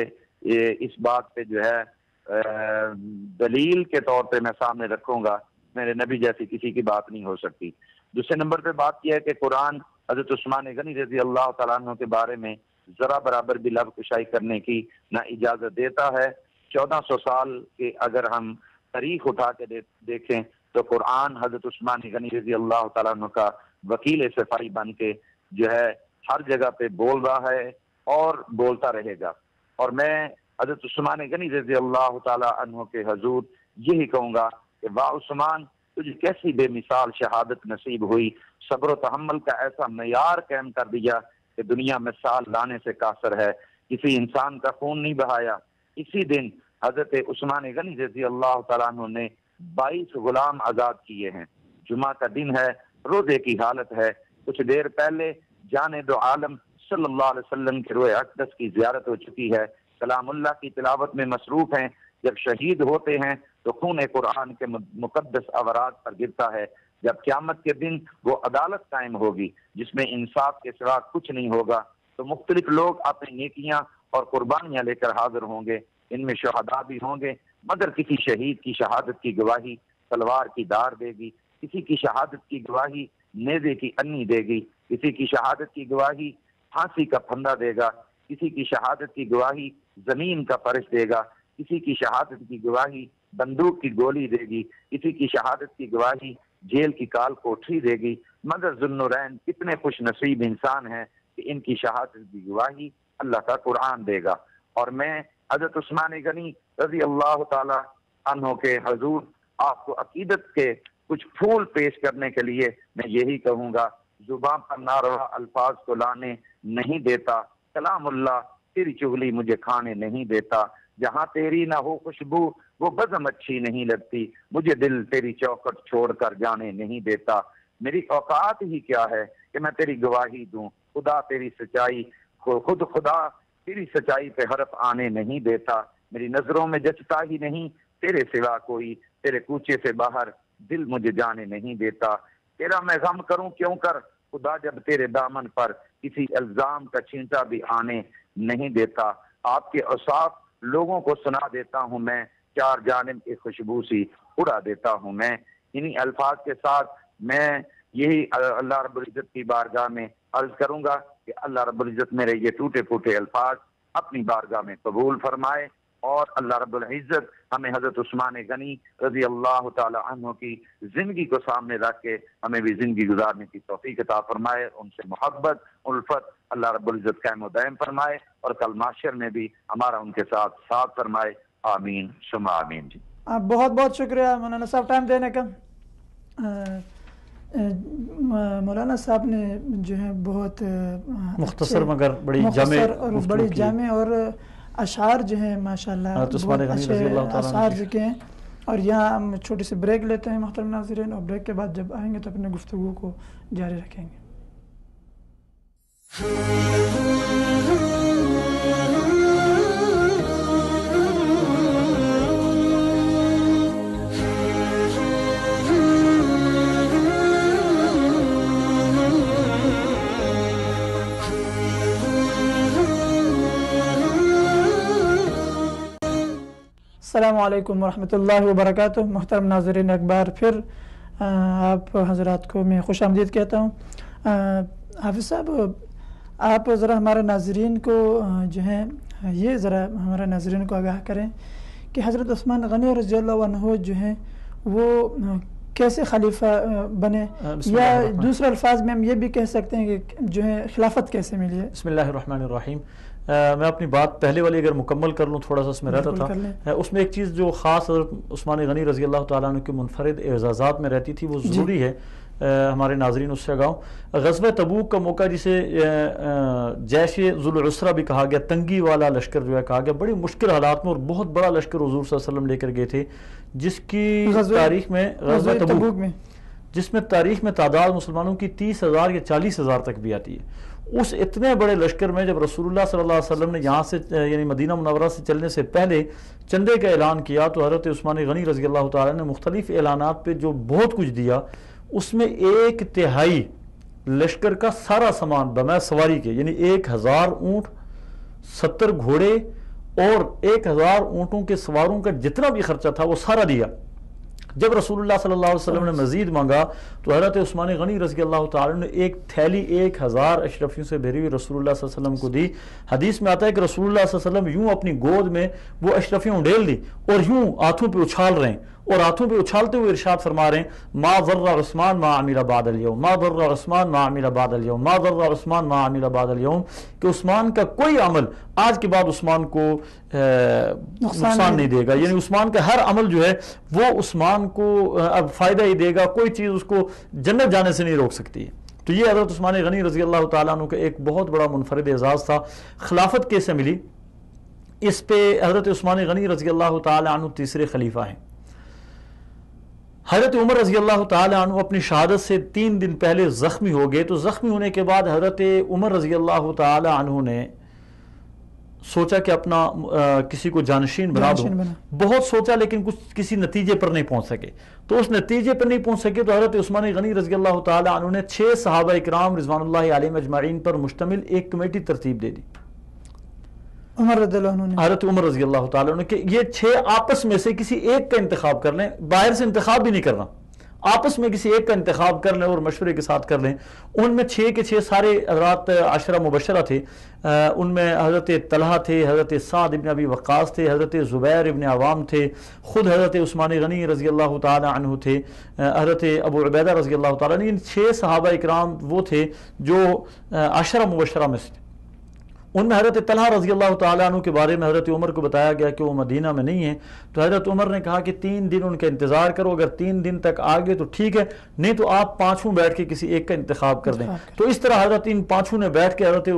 اس بات پہ جو ہے دلیل کے طور پہ میں سامنے رکھوں گا. میرے نبی جیسی کسی کی بات نہیں ہو سکتی. دوسرے نمبر پہ بات یہ ہے کہ قرآن حضرت عثمان غنی رضی اللہ تعالیٰ عنہ کے بارے میں ذرا برابر بھی لب کشائی کرنے کی نہ اجازت دیتا ہے. 1400 سال کے اگر ہم تاریخ اٹھا کے دیکھیں تو قرآن حضرت عثمان غنی رضی اللہ تعالیٰ عنہ کا وکیل صفائی بن کے جو ہے ہر جگہ پہ بول رہا ہے اور بولتا رہے گا. اور میں حضرت عثمان غنی رضی اللہ تعالیٰ عنہ کے حضور یہی کہوں گا کہ واہ عثمان، تجھے کیسی بے مثال شہادت نصیب ہوئی. صبر و تحمل کا ایسا معیار قائم کر دیا کہ دنیا میں سال لانے سے قاصر ہے. کسی انسان کا خون نہیں بہایا. اسی دن حضرت عثمان غنی رضی اللہ تعالیٰ عنہ نے 22 غلام آزاد کیے ہیں. جمعہ کا دن ہے، روزے کی حالت ہے. کچھ دیر پہلے جان دو عالم صلی اللہ علیہ وسلم کے روئے اقدس کی زیارت ہو چکی ہے. کلام اللہ کی تلاوت میں مصروف ہیں. جب شہید ہوتے ہیں تو خون قرآن کے مقدس اوراد پر گرتا ہے. جب قیامت کے دن وہ عدالت قائم ہوگی جس میں انصاف کے سوا کچھ نہیں ہوگا، تو مختلف لوگ اپنی نیکیاں اور قربانیاں لے کر حاضر ہوں گے. ان میں شہداء بھی ہوں گے، مگر کسی شہید کی شہادت کی گواہی تلوار کی دار دے گی، کسی کی شہادت کی گواہی نیزے کی انی دے گی، کسی کی شہادت کی گواہی پھانسی کا پھندا دے گا، کسی کی شہادت کی گواہی زمین کا فرش دے گا، کسی کی شہادت کی گواہی بندوق کی گولی دے گی، کسی کی شہادت کی گواہی جیل کی کال کوٹری دے گی. مگر ذوالنورین کتنے خوش نصیب انسان ہیں کہ ان کی شہادت کی گواہی اللہ کا قرآن دے گا. اور میں حضرت عثمان غنی رضی اللہ تعالی عنہ کے حضور آپ کو عقیدت کے کچھ پھول پیش کرنے کے لیے میں یہی کہوں گا، زبان پر ناروا الفاظ کو لانے نہیں دیتا. کلام اللہ تیری چغلی مجھے کھانے نہیں دیتا. جہاں تیری نہ ہو خوشبو وہ بزم اچھی نہیں لگتی. مجھے دل تیری چوکٹ چھوڑ کر جانے نہیں دیتا. میری اوقات ہی کیا ہے کہ میں تیری گواہی دوں. خدا تیری سچائی خود خدا تیری سچائی پہ حرف آنے نہیں دیتا. میری نظروں میں جچتا ہی نہیں تیرے سوا کوئی. تیرے کوچے سے باہر دل مجھے جانے نہیں دیتا. تیرا میں غم کروں کیوں کر خدا جب تیرے دامن پر کسی الزام کا چھینٹا بھی آنے نہیں دیتا. آپ کے اوصاف لوگوں کو سنا دیتا ہوں میں، چار جانب کی خوشبو سی اڑا دیتا ہوں میں. انہی الفاظ کے ساتھ میں یہی اللہ رب العزت کی بارگاہ میں عرض کروں گا کہ اللہ رب العزت میرے یہ ٹوٹے پھوٹے الفاظ اپنی بارگاہ میں قبول فرمائے، اور اللہ رب العزت ہمیں حضرت عثمان غنی رضی اللہ تعالی عنہ کی زندگی کو سامنے رکھ کے ہمیں بھی زندگی گزارنے کی توفیق عطا فرمائے. ان سے محبت الفت اللہ رب العزت قائم و دائم فرمائے، اور کل محشر میں بھی ہمارا ان کے ساتھ فرمائے. آمین ثم آمین. جی بہت بہت شکریہ مولانا صاحب ٹائم دینے کا. مولانا صاحب نے جو ہے بہت مختصر مگر بڑی جامع اور اشعار جو ہیں ماشاءاللہ بہت اچھے اشعار ذکر ہیں. اور یہاں ہم چھوٹی سی بریک لیتے ہیں محترم ناظرین، اور بریک کے بعد جب آئیں گے تو اپنے گفتگو کو جاری رکھیں گے. السلام علیکم ورحمۃ اللہ وبرکاتہ. محترم ناظرین، ایک بار پھر آپ حضرات کو میں خوش آمدید کہتا ہوں. حافظ صاحب، آپ ذرا ہمارے ناظرین کو جو ہے یہ ذرا ہمارے ناظرین کو آگاہ کریں کہ حضرت عثمان غنی رضی اللہ عنہ جو ہیں وہ کیسے خلیفہ بنے، یا دوسرے الفاظ میں ہم یہ بھی کہہ سکتے ہیں کہ جو ہے خلافت کیسے ملی ہے. بسم اللہ الرحمن الرحیم. میں اپنی بات پہلے والی اگر مکمل کر لوں، تھوڑا سا اس میں رہتا تھا، اس میں ایک چیز جو خاص حضرت عثمان غنی رضی اللہ تعالیٰ عنہ کے منفرد اعزازات میں رہتی تھی وہ ضروری ہے ہمارے ناظرین اس سے آگاؤں. غزوہ تبوک کا موقع جسے جیش ذو العسرہ بھی کہا گیا، تنگی والا لشکر جو ہے کہا گیا، بڑی مشکل حالات میں اور بہت بڑا لشکر حضور صلی اللہ علیہ وسلم لے کر گئے تھے، جس کی تاریخ میں غزوہ تبوک میں جس میں تاریخ میں تعداد مسلمانوں کی 30,000 یا 40,000 تک بھی آتی ہے. اس اتنے بڑے لشکر میں جب رسول اللہ صلی اللہ علیہ وسلم نے یہاں سے یعنی مدینہ منورہ سے چلنے سے پہلے چندے کا اعلان کیا، تو حضرت عثمان غنی رضی اللہ تعالیٰ نے مختلف اعلانات پہ جو بہت کچھ دیا، اس میں 1/3 لشکر کا سارا سامان بمہ سواری کے، یعنی 1000 اونٹ، 70 گھوڑے اور 1000 اونٹوں کے سواروں کا جتنا بھی خرچہ تھا وہ سارا دیا۔ جب رسول اللہ صلی اللہ علیہ وسلم نے مزید مانگا تو حضرت عثمان غنی رضی اللہ تعالیٰ نے ایک تھیلی 1000 اشرفیوں سے بھری ہوئی رسول اللہ صلی اللہ علیہ وسلم کو دی۔ حدیث میں آتا ہے کہ رسول اللہ صلی اللہ علیہ وسلم یوں اپنی گود میں وہ اشرفیوں ڈیل دی اور یوں ہاتھوں پہ اچھال رہے ہیں، اور ہاتھوں پہ اچھالتے ہوئے ارشاد فرما رہے ہیں ما ضر عثمان ما عمل بعد اليوم، ما ضر عثمان ما عمل بعد اليوم، ما ضر عثمان ما عمل بعد اليوم، کہ عثمان کا کوئی عمل آج کے بعد عثمان کو نقصان نہیں دے گا، یعنی عثمان کا ہر عمل جو ہے وہ عثمان کو اب فائدہ ہی دے گا، کوئی چیز اس کو جنت جانے سے نہیں روک سکتی ہے۔ تو یہ حضرت عثمان غنی رضی اللہ تعالیٰ عنہ کا ایک بہت بڑا منفرد اعزاز تھا۔ خلافت کیسے ملی؟ اس پہ حضرت عثمان غنی رضی اللہ تعالیٰ عنہ تیسرے خلیفہ ہیں۔ حضرت عمر رضی اللہ تعالیٰ عنہ اپنی شہادت سے 3 دن پہلے زخمی ہو گئے، تو زخمی ہونے کے بعد حضرت عمر رضی اللہ تعالیٰ عنہ نے سوچا کہ اپنا کسی کو جانشین بنا دوں، بہت سوچا لیکن کسی نتیجے پر نہیں پہنچ سکے۔ تو اس نتیجے پر نہیں پہنچ سکے تو حضرت عثمان غنی رضی اللہ تعالیٰ عنہ نے 6 صحابہ اکرام رضوان اللہ علیہم اجمعین پر مشتمل ایک کمیٹی ترتیب دے دی، عمر رضی اللہ عنہ نے، حضرت عمر رضی اللہ تعالیٰ عنہ کہ یہ 6 آپس میں سے کسی ایک کا انتخاب کر لیں، باہر سے انتخاب بھی نہیں کرنا، آپس میں کسی ایک کا انتخاب کر لیں اور مشورے کے ساتھ کر لیں۔ ان میں 6 کے 6 سارے حضرات عشرہ مبشرہ تھے، ان میں حضرت طلحہ تھے، حضرت سعد ابن ابی وقاص تھے، حضرت زبیر ابن عوام تھے، خود حضرت عثمان غنی رضی اللہ تعالیٰ عنہ تھے، حضرت ابو عبیدہ رضی اللہ تعالیٰ عنہ۔ ان 6 صحابہ اکرام وہ تھے جو عشرہ مبشرہ میں سے تھے۔ ان میں حضرت طلحہ رضی اللہ تعالیٰ عنہ کے بارے میں حضرت عمر کو بتایا گیا کہ وہ مدینہ میں نہیں ہیں، تو حضرت عمر نے کہا کہ 3 دن ان کا انتظار کرو، اگر 3 دن تک آ گئے تو ٹھیک ہے، نہیں تو آپ 5 بیٹھ کے کسی ایک کا انتخاب کر دیں۔ تو اس طرح حضرت ان 5 نے بیٹھ کے حضرت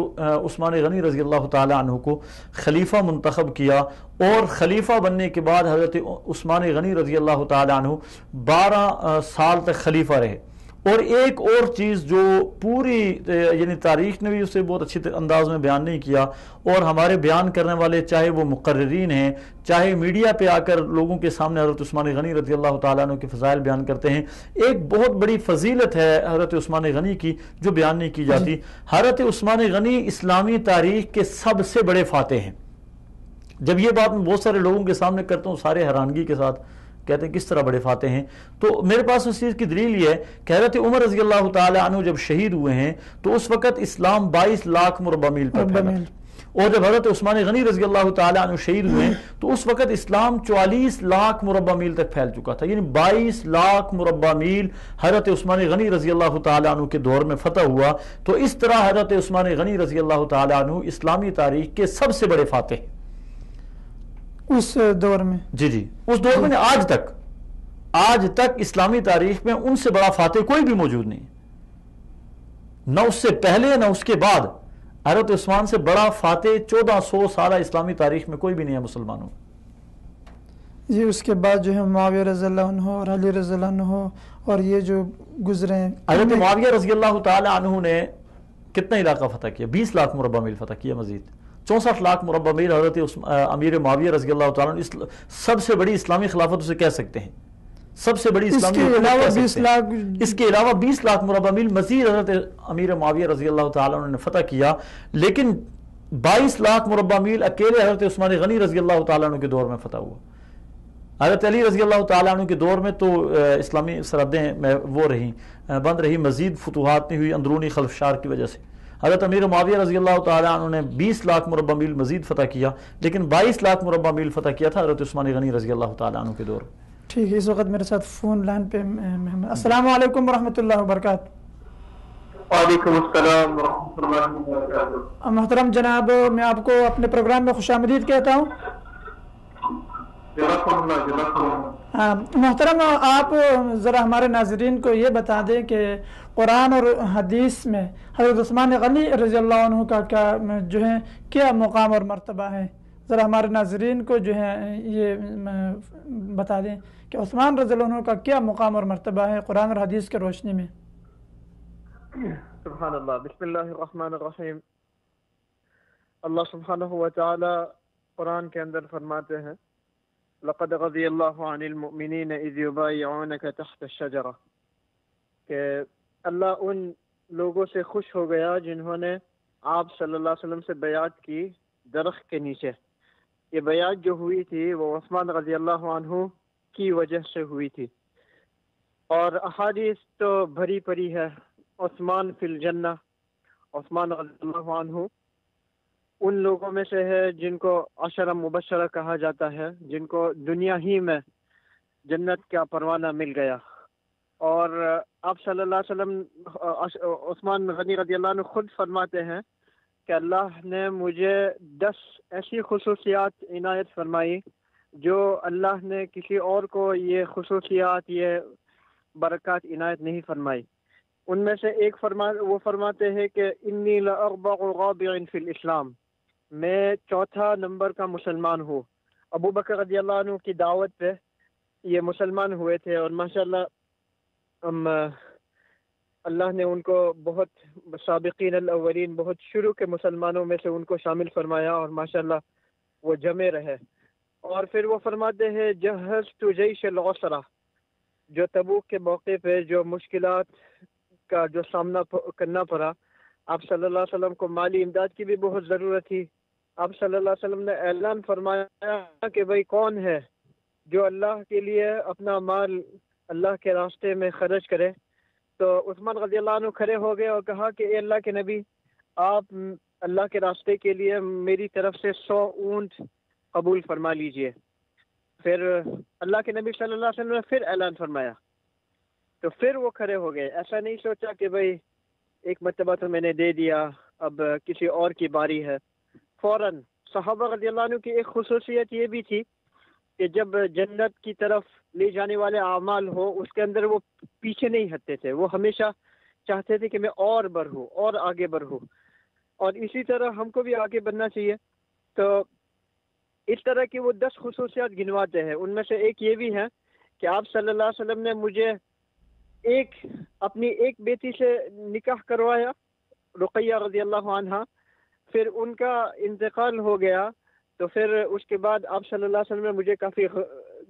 عثمان غنی رضی اللہ تعالیٰ عنہ کو خلیفہ منتخب کیا، اور خلیفہ بننے کے بعد حضرت عثمان غنی رضی اللہ تعالیٰ عنہ 12 سال تک خلیفہ رہے۔ اور ایک اور چیز جو پوری یعنی تاریخ نے بھی اسے بہت اچھی انداز میں بیان نہیں کیا، اور ہمارے بیان کرنے والے چاہے وہ مقررین ہیں چاہے میڈیا پہ آ کر لوگوں کے سامنے حضرت عثمان غنی رضی اللہ تعالیٰ عنہ کے فضائل بیان کرتے ہیں، ایک بہت بڑی فضیلت ہے حضرت عثمان غنی کی جو بیان نہیں کی جاتی۔ حضرت عثمان غنی اسلامی تاریخ کے سب سے بڑے فاتح ہیں۔ جب یہ بات میں بہت سارے لوگوں کے سامنے کرتا ہوں، سارے حیرانگی کے ساتھ کہتے ہیں کس طرح بڑے فاتح ہیں، تو میرے پاس اس چیز کی دلیل یہ ہے کہ حضرت عمر رضی اللہ تعالیٰ عنہ جب شہید ہوئے ہیں تو اس وقت اسلام 22 لاکھ مربع میل پر پھیلا تھا، اور جب حضرت عثمان غنی رضی اللہ تعالیٰ عنہ شہید ہوئے تو اس وقت اسلام 44 لاکھ مربع میل تک پھیل چکا تھا، یعنی 22 لاکھ مربع میل حضرت عثمان غنی رضی اللہ تعالیٰ عنہ کے دور میں فتح ہوا۔ تو اس طرح حضرت عثمان غنی رضی اللہ تعالیٰ عنہ اسلامی تاریخ کے سب سے بڑے فاتح ہیں اس دور میں۔ جی اس دور میں آج تک اسلامی تاریخ میں ان سے بڑا فاتح کوئی بھی موجود نہیں، نہ اس سے پہلے نہ اس کے بعد۔ حضرت عثمان سے بڑا فاتح 1400 سالہ اسلامی تاریخ میں کوئی بھی نہیں ہے مسلمانوں۔ جی اس کے بعد جو ہے معاویہ رضی اللہ عنہ اور علی رضی اللہ عنہ اور یہ جو گزرے ہیں، حضرت معاویہ رضی اللہ تعالی عنہ نے کتنا علاقہ فتح کیا؟ 20 لاکھ مربع میل فتح کیا، مزید 64 لاکھ مربع میل حضرت امیر معاویہ رضی اللہ تعالیٰ عنہ سب سے بڑی اسلامی خلافت اسے کہہ سکتے ہیں، سب سے بڑی اسلامی اس کے علاوہ 20 لاکھ مربع میل مزید حضرت امیر معاویہ رضی اللہ تعالیٰ عنہ نے فتح کیا، لیکن 22 لاکھ مربع میل اکیلے حضرت عثمان غنی رضی اللہ تعالیٰ عنہ کے دور میں فتح ہوا۔ حضرت علی رضی اللہ تعالیٰ عنہ کے دور میں تو اسلامی سرحدیں وہ رہیں، بند رہی، مزید فتوحات نہیں ہوئی اندرونی خلفشار کی وجہ سے۔ حضرت امیر معاویہ رضی اللہ تعالیٰ عنہ نے 20 لاکھ مربع میل مزید فتح کیا، لیکن 22 لاکھ مربع میل فتح کیا تھا حضرت عثمان غنی رضی اللہ تعالیٰ عنہ کے دور میں۔ ٹھیک ہے، اس وقت میرے ساتھ فون لائن پہ محمد۔ السلام علیکم ورحمۃ اللہ وبرکاتہ۔ وعلیکم السلام ورحمۃ اللہ وبرکاتہ۔ محترم جناب، میں آپ کو اپنے پروگرام میں خوش آمدید کہتا ہوں۔ محترم، آپ ذرا ہمارے ناظرین کو یہ بتا دیں کہ قرآن اور حدیث میں حضرت عثمان غنی رضی اللہ عنہ کا جو ہے کیا مقام اور مرتبہ ہے، ذرا ہمارے ناظرین کو جو ہے یہ بتا دیں کہ عثمان رضی اللہ عنہ کا کیا مقام اور مرتبہ ہے قرآن اور حدیث کے روشنی میں۔ سبحان اللہ، بسم اللہ الرحمن الرحیم۔ اللہ سبحانہ و تعالی قرآن کے اندر فرماتے ہیں لقد رضی اللہ عن المؤمنین اذ یبایعونک تحت الشجرہ، کہ اللہ ان لوگوں سے خوش ہو گیا جنہوں نے آپ صلی اللہ علیہ وسلم سے بیعت کی درخت کے نیچے، یہ بیعت جو ہوئی تھی وہ عثمان رضی اللہ عنہ کی وجہ سے ہوئی تھی، اور احادیث تو بھری پڑی ہے۔ عثمان فی الجنہ، عثمان رضی اللہ عنہ ان لوگوں میں سے ہے جن کو عشرہ مبشرہ کہا جاتا ہے، جن کو دنیا ہی میں جنت کا پروانہ مل گیا۔ اور آپ صلی اللہ علیہ وسلم، عثمان غنی رضی اللہ عنہ خود فرماتے ہیں کہ اللہ نے مجھے 10 ایسی خصوصیات عنایت فرمائی جو اللہ نے کسی اور کو یہ خصوصیات، یہ برکات عنایت نہیں فرمائی۔ ان میں سے ایک وہ فرماتے ہیں کہ انی لأربع غابع فی الاسلام، میں 4 نمبر کا مسلمان ہوں۔ ابو بکر رضی اللہ عنہ کی دعوت پہ یہ مسلمان ہوئے تھے، اور ماشاءاللہ اللہ نے ان کو بہت سابقین الاولین، بہت شروع کے مسلمانوں میں سے ان کو شامل فرمایا، اور ماشاءاللہ وہ جمے رہے۔ اور پھر وہ فرماتے ہیں جہزت جیش العسرہ، جو تبوک کے موقع پہ جو مشکلات کا جو سامنا کرنا پڑا، آپ صلی اللہ علیہ وسلم کو مالی امداد کی بھی بہت ضرورت تھی۔ آپ صلی اللہ علیہ وسلم نے اعلان فرمایا کہ بھئی کون ہے جو اللہ کے لیے اپنا مال اللہ کے راستے میں خرچ کرے، تو عثمان رضی اللہ عنہ کھڑے ہو گئے اور کہا کہ اے اللہ کے نبی، آپ اللہ کے راستے کے لیے میری طرف سے 100 اونٹ قبول فرما لیجئے۔ پھر اللہ کے نبی صلی اللہ علیہ وسلم نے پھر اعلان فرمایا، تو پھر وہ کھڑے ہو گئے۔ ایسا نہیں سوچا کہ بھئی ایک مرتبہ تو میں نے دے دیا، اب کسی اور کی باری ہے۔ فوراً صحابہ رضی اللہ عنہ کی ایک خصوصیت یہ بھی تھی کہ جب جنت کی طرف لے جانے والے اعمال ہو، اس کے اندر وہ پیچھے نہیں ہٹتے تھے، وہ ہمیشہ چاہتے تھے کہ میں اور بڑھوں اور آگے بڑھوں، اور اسی طرح ہم کو بھی آگے بڑھنا چاہیے۔ تو اس طرح کی وہ 10 خصوصیات گنواتے ہیں۔ ان میں سے ایک یہ بھی ہے کہ آپ صلی اللہ علیہ وسلم نے مجھے اپنی ایک بیٹی سے نکاح کروایا، رقیہ رضی اللہ عنہا، پھر ان کا انتقال ہو گیا، تو پھر اس کے بعد آپ صلی اللہ علیہ وسلم نے مجھے کافی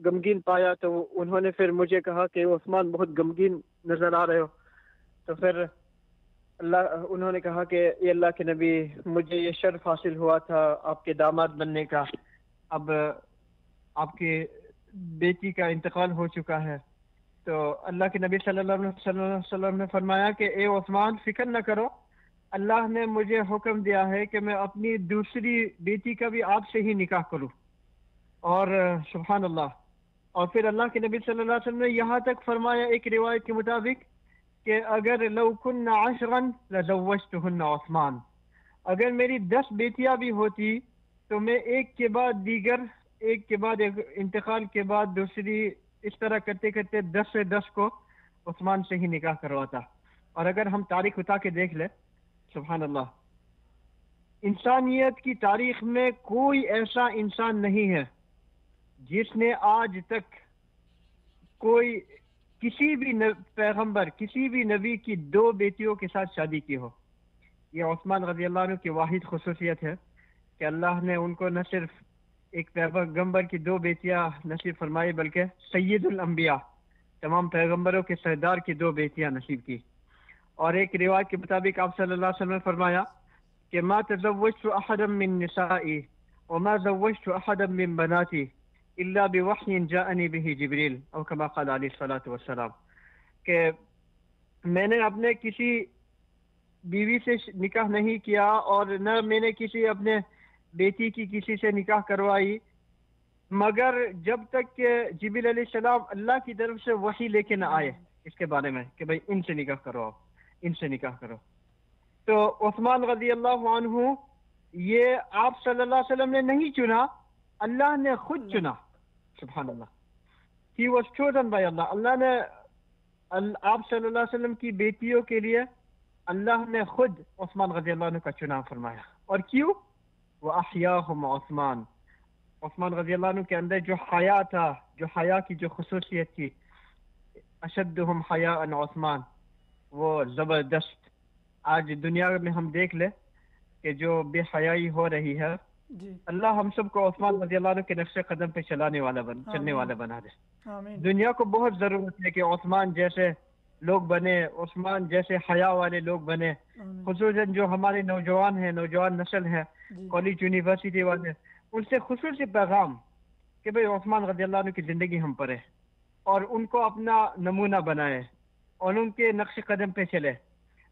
غمگین پایا، تو انہوں نے پھر مجھے کہا کہ عثمان بہت غمگین نظر آ رہے ہو، تو پھر انہوں نے کہا کہ اے اللہ کے نبی، مجھے یہ شرف حاصل ہوا تھا آپ کے داماد بننے کا، اب آپ کی بیٹی کا انتقال ہو چکا ہے۔ تو اللہ کے نبی صلی اللہ علیہ وسلم نے فرمایا کہ اے عثمان، فکر نہ کرو، اللہ نے مجھے حکم دیا ہے کہ میں اپنی دوسری بیٹی کا بھی آپ سے ہی نکاح کروں۔ اور سبحان اللہ، اور پھر اللہ کے نبی صلی اللہ علیہ وسلم نے یہاں تک فرمایا ایک روایت کے مطابق کہ اگر لو کن عشرا لزوجتہن عثمان، اگر میری 10 بیٹیاں بھی ہوتی تو میں ایک کے بعد دیگر، ایک کے بعد ایک انتقال کے بعد دوسری، اس طرح کرتے کرتے 10 سے 10 کو عثمان سے ہی نکاح کرواتا۔ اور اگر ہم تاریخ اٹھا کے دیکھ لیں، سبحان اللہ، انسانیت کی تاریخ میں کوئی ایسا انسان نہیں ہے جس نے آج تک کوئی کسی بھی پیغمبر، کسی بھی نبی کی 2 بیٹیوں کے ساتھ شادی کی ہو۔ یہ عثمان رضی اللہ عنہ کی واحد خصوصیت ہے کہ اللہ نے ان کو نہ صرف ایک پیغمبر کی 2 بیٹیاں نصیب فرمائی، بلکہ سید الانبیاء، تمام پیغمبروں کے سردار کی 2 بیٹیاں نصیب کی۔ اور ایک روایت کے مطابق آپ صلی اللہ علیہ وسلم نے فرمایا کہ ما تزوجت احدا من نسائی وما زوجت احدا من بناتی الا بوحی جاءنی به جبریل، او کما قال علیہ الصلوۃ والسلام، کہ میں نے اپنے کسی بیوی سے نکاح نہیں کیا، اور نہ میں نے کسی اپنے بیٹی کی کسی سے نکاح کروائی، مگر جب تک کہ جبریل علیہ السلام اللہ کی طرف سے وحی لے کے نہ آئے اس کے بارے میں کہ بھئی ان سے نکاح کرو، ان سے نکاح کرو۔ تو عثمان رضی اللہ عنہ یہ آپ صلی اللہ علیہ وسلم نے نہیں چنا، اللہ نے خود چنا۔ سبحان اللہ، he was chosen by Allah۔ اللہ نے آپ صلی اللہ علیہ وسلم کی بیٹیوں کے لیے اللہ نے خود عثمان رضی اللہ عنہ کا چناؤ فرمایا۔ اور کیوں؟ وَأَحْيَاهُمْ عثمان، عثمان رضی اللہ عنہ کے اندر جو حیا تھا، جو حیا کی جو خصوصیت تھی، اشدہم حیاء عثمان، وہ زبردست۔ آج دنیا میں ہم دیکھ لیں کہ جو بے حیائی ہو رہی ہے، اللہ ہم سب کو عثمان رضی اللہ عنہ کے نقش قدم پہ چلنے والا بنا دے۔ دنیا کو بہت ضرورت ہے کہ عثمان جیسے لوگ بنے، عثمان جیسے حیا والے لوگ بنے، خصوصاً جو ہمارے نوجوان ہیں، نوجوان نسل ہے، کالج یونیورسٹی والے، ان سے خصوصی پیغام کہ بھئی عثمان رضی اللہ عنہ کی زندگی ہم پر ہے اور ان کو اپنا نمونہ بنائے اور ان کے نقش قدم پہ چلے.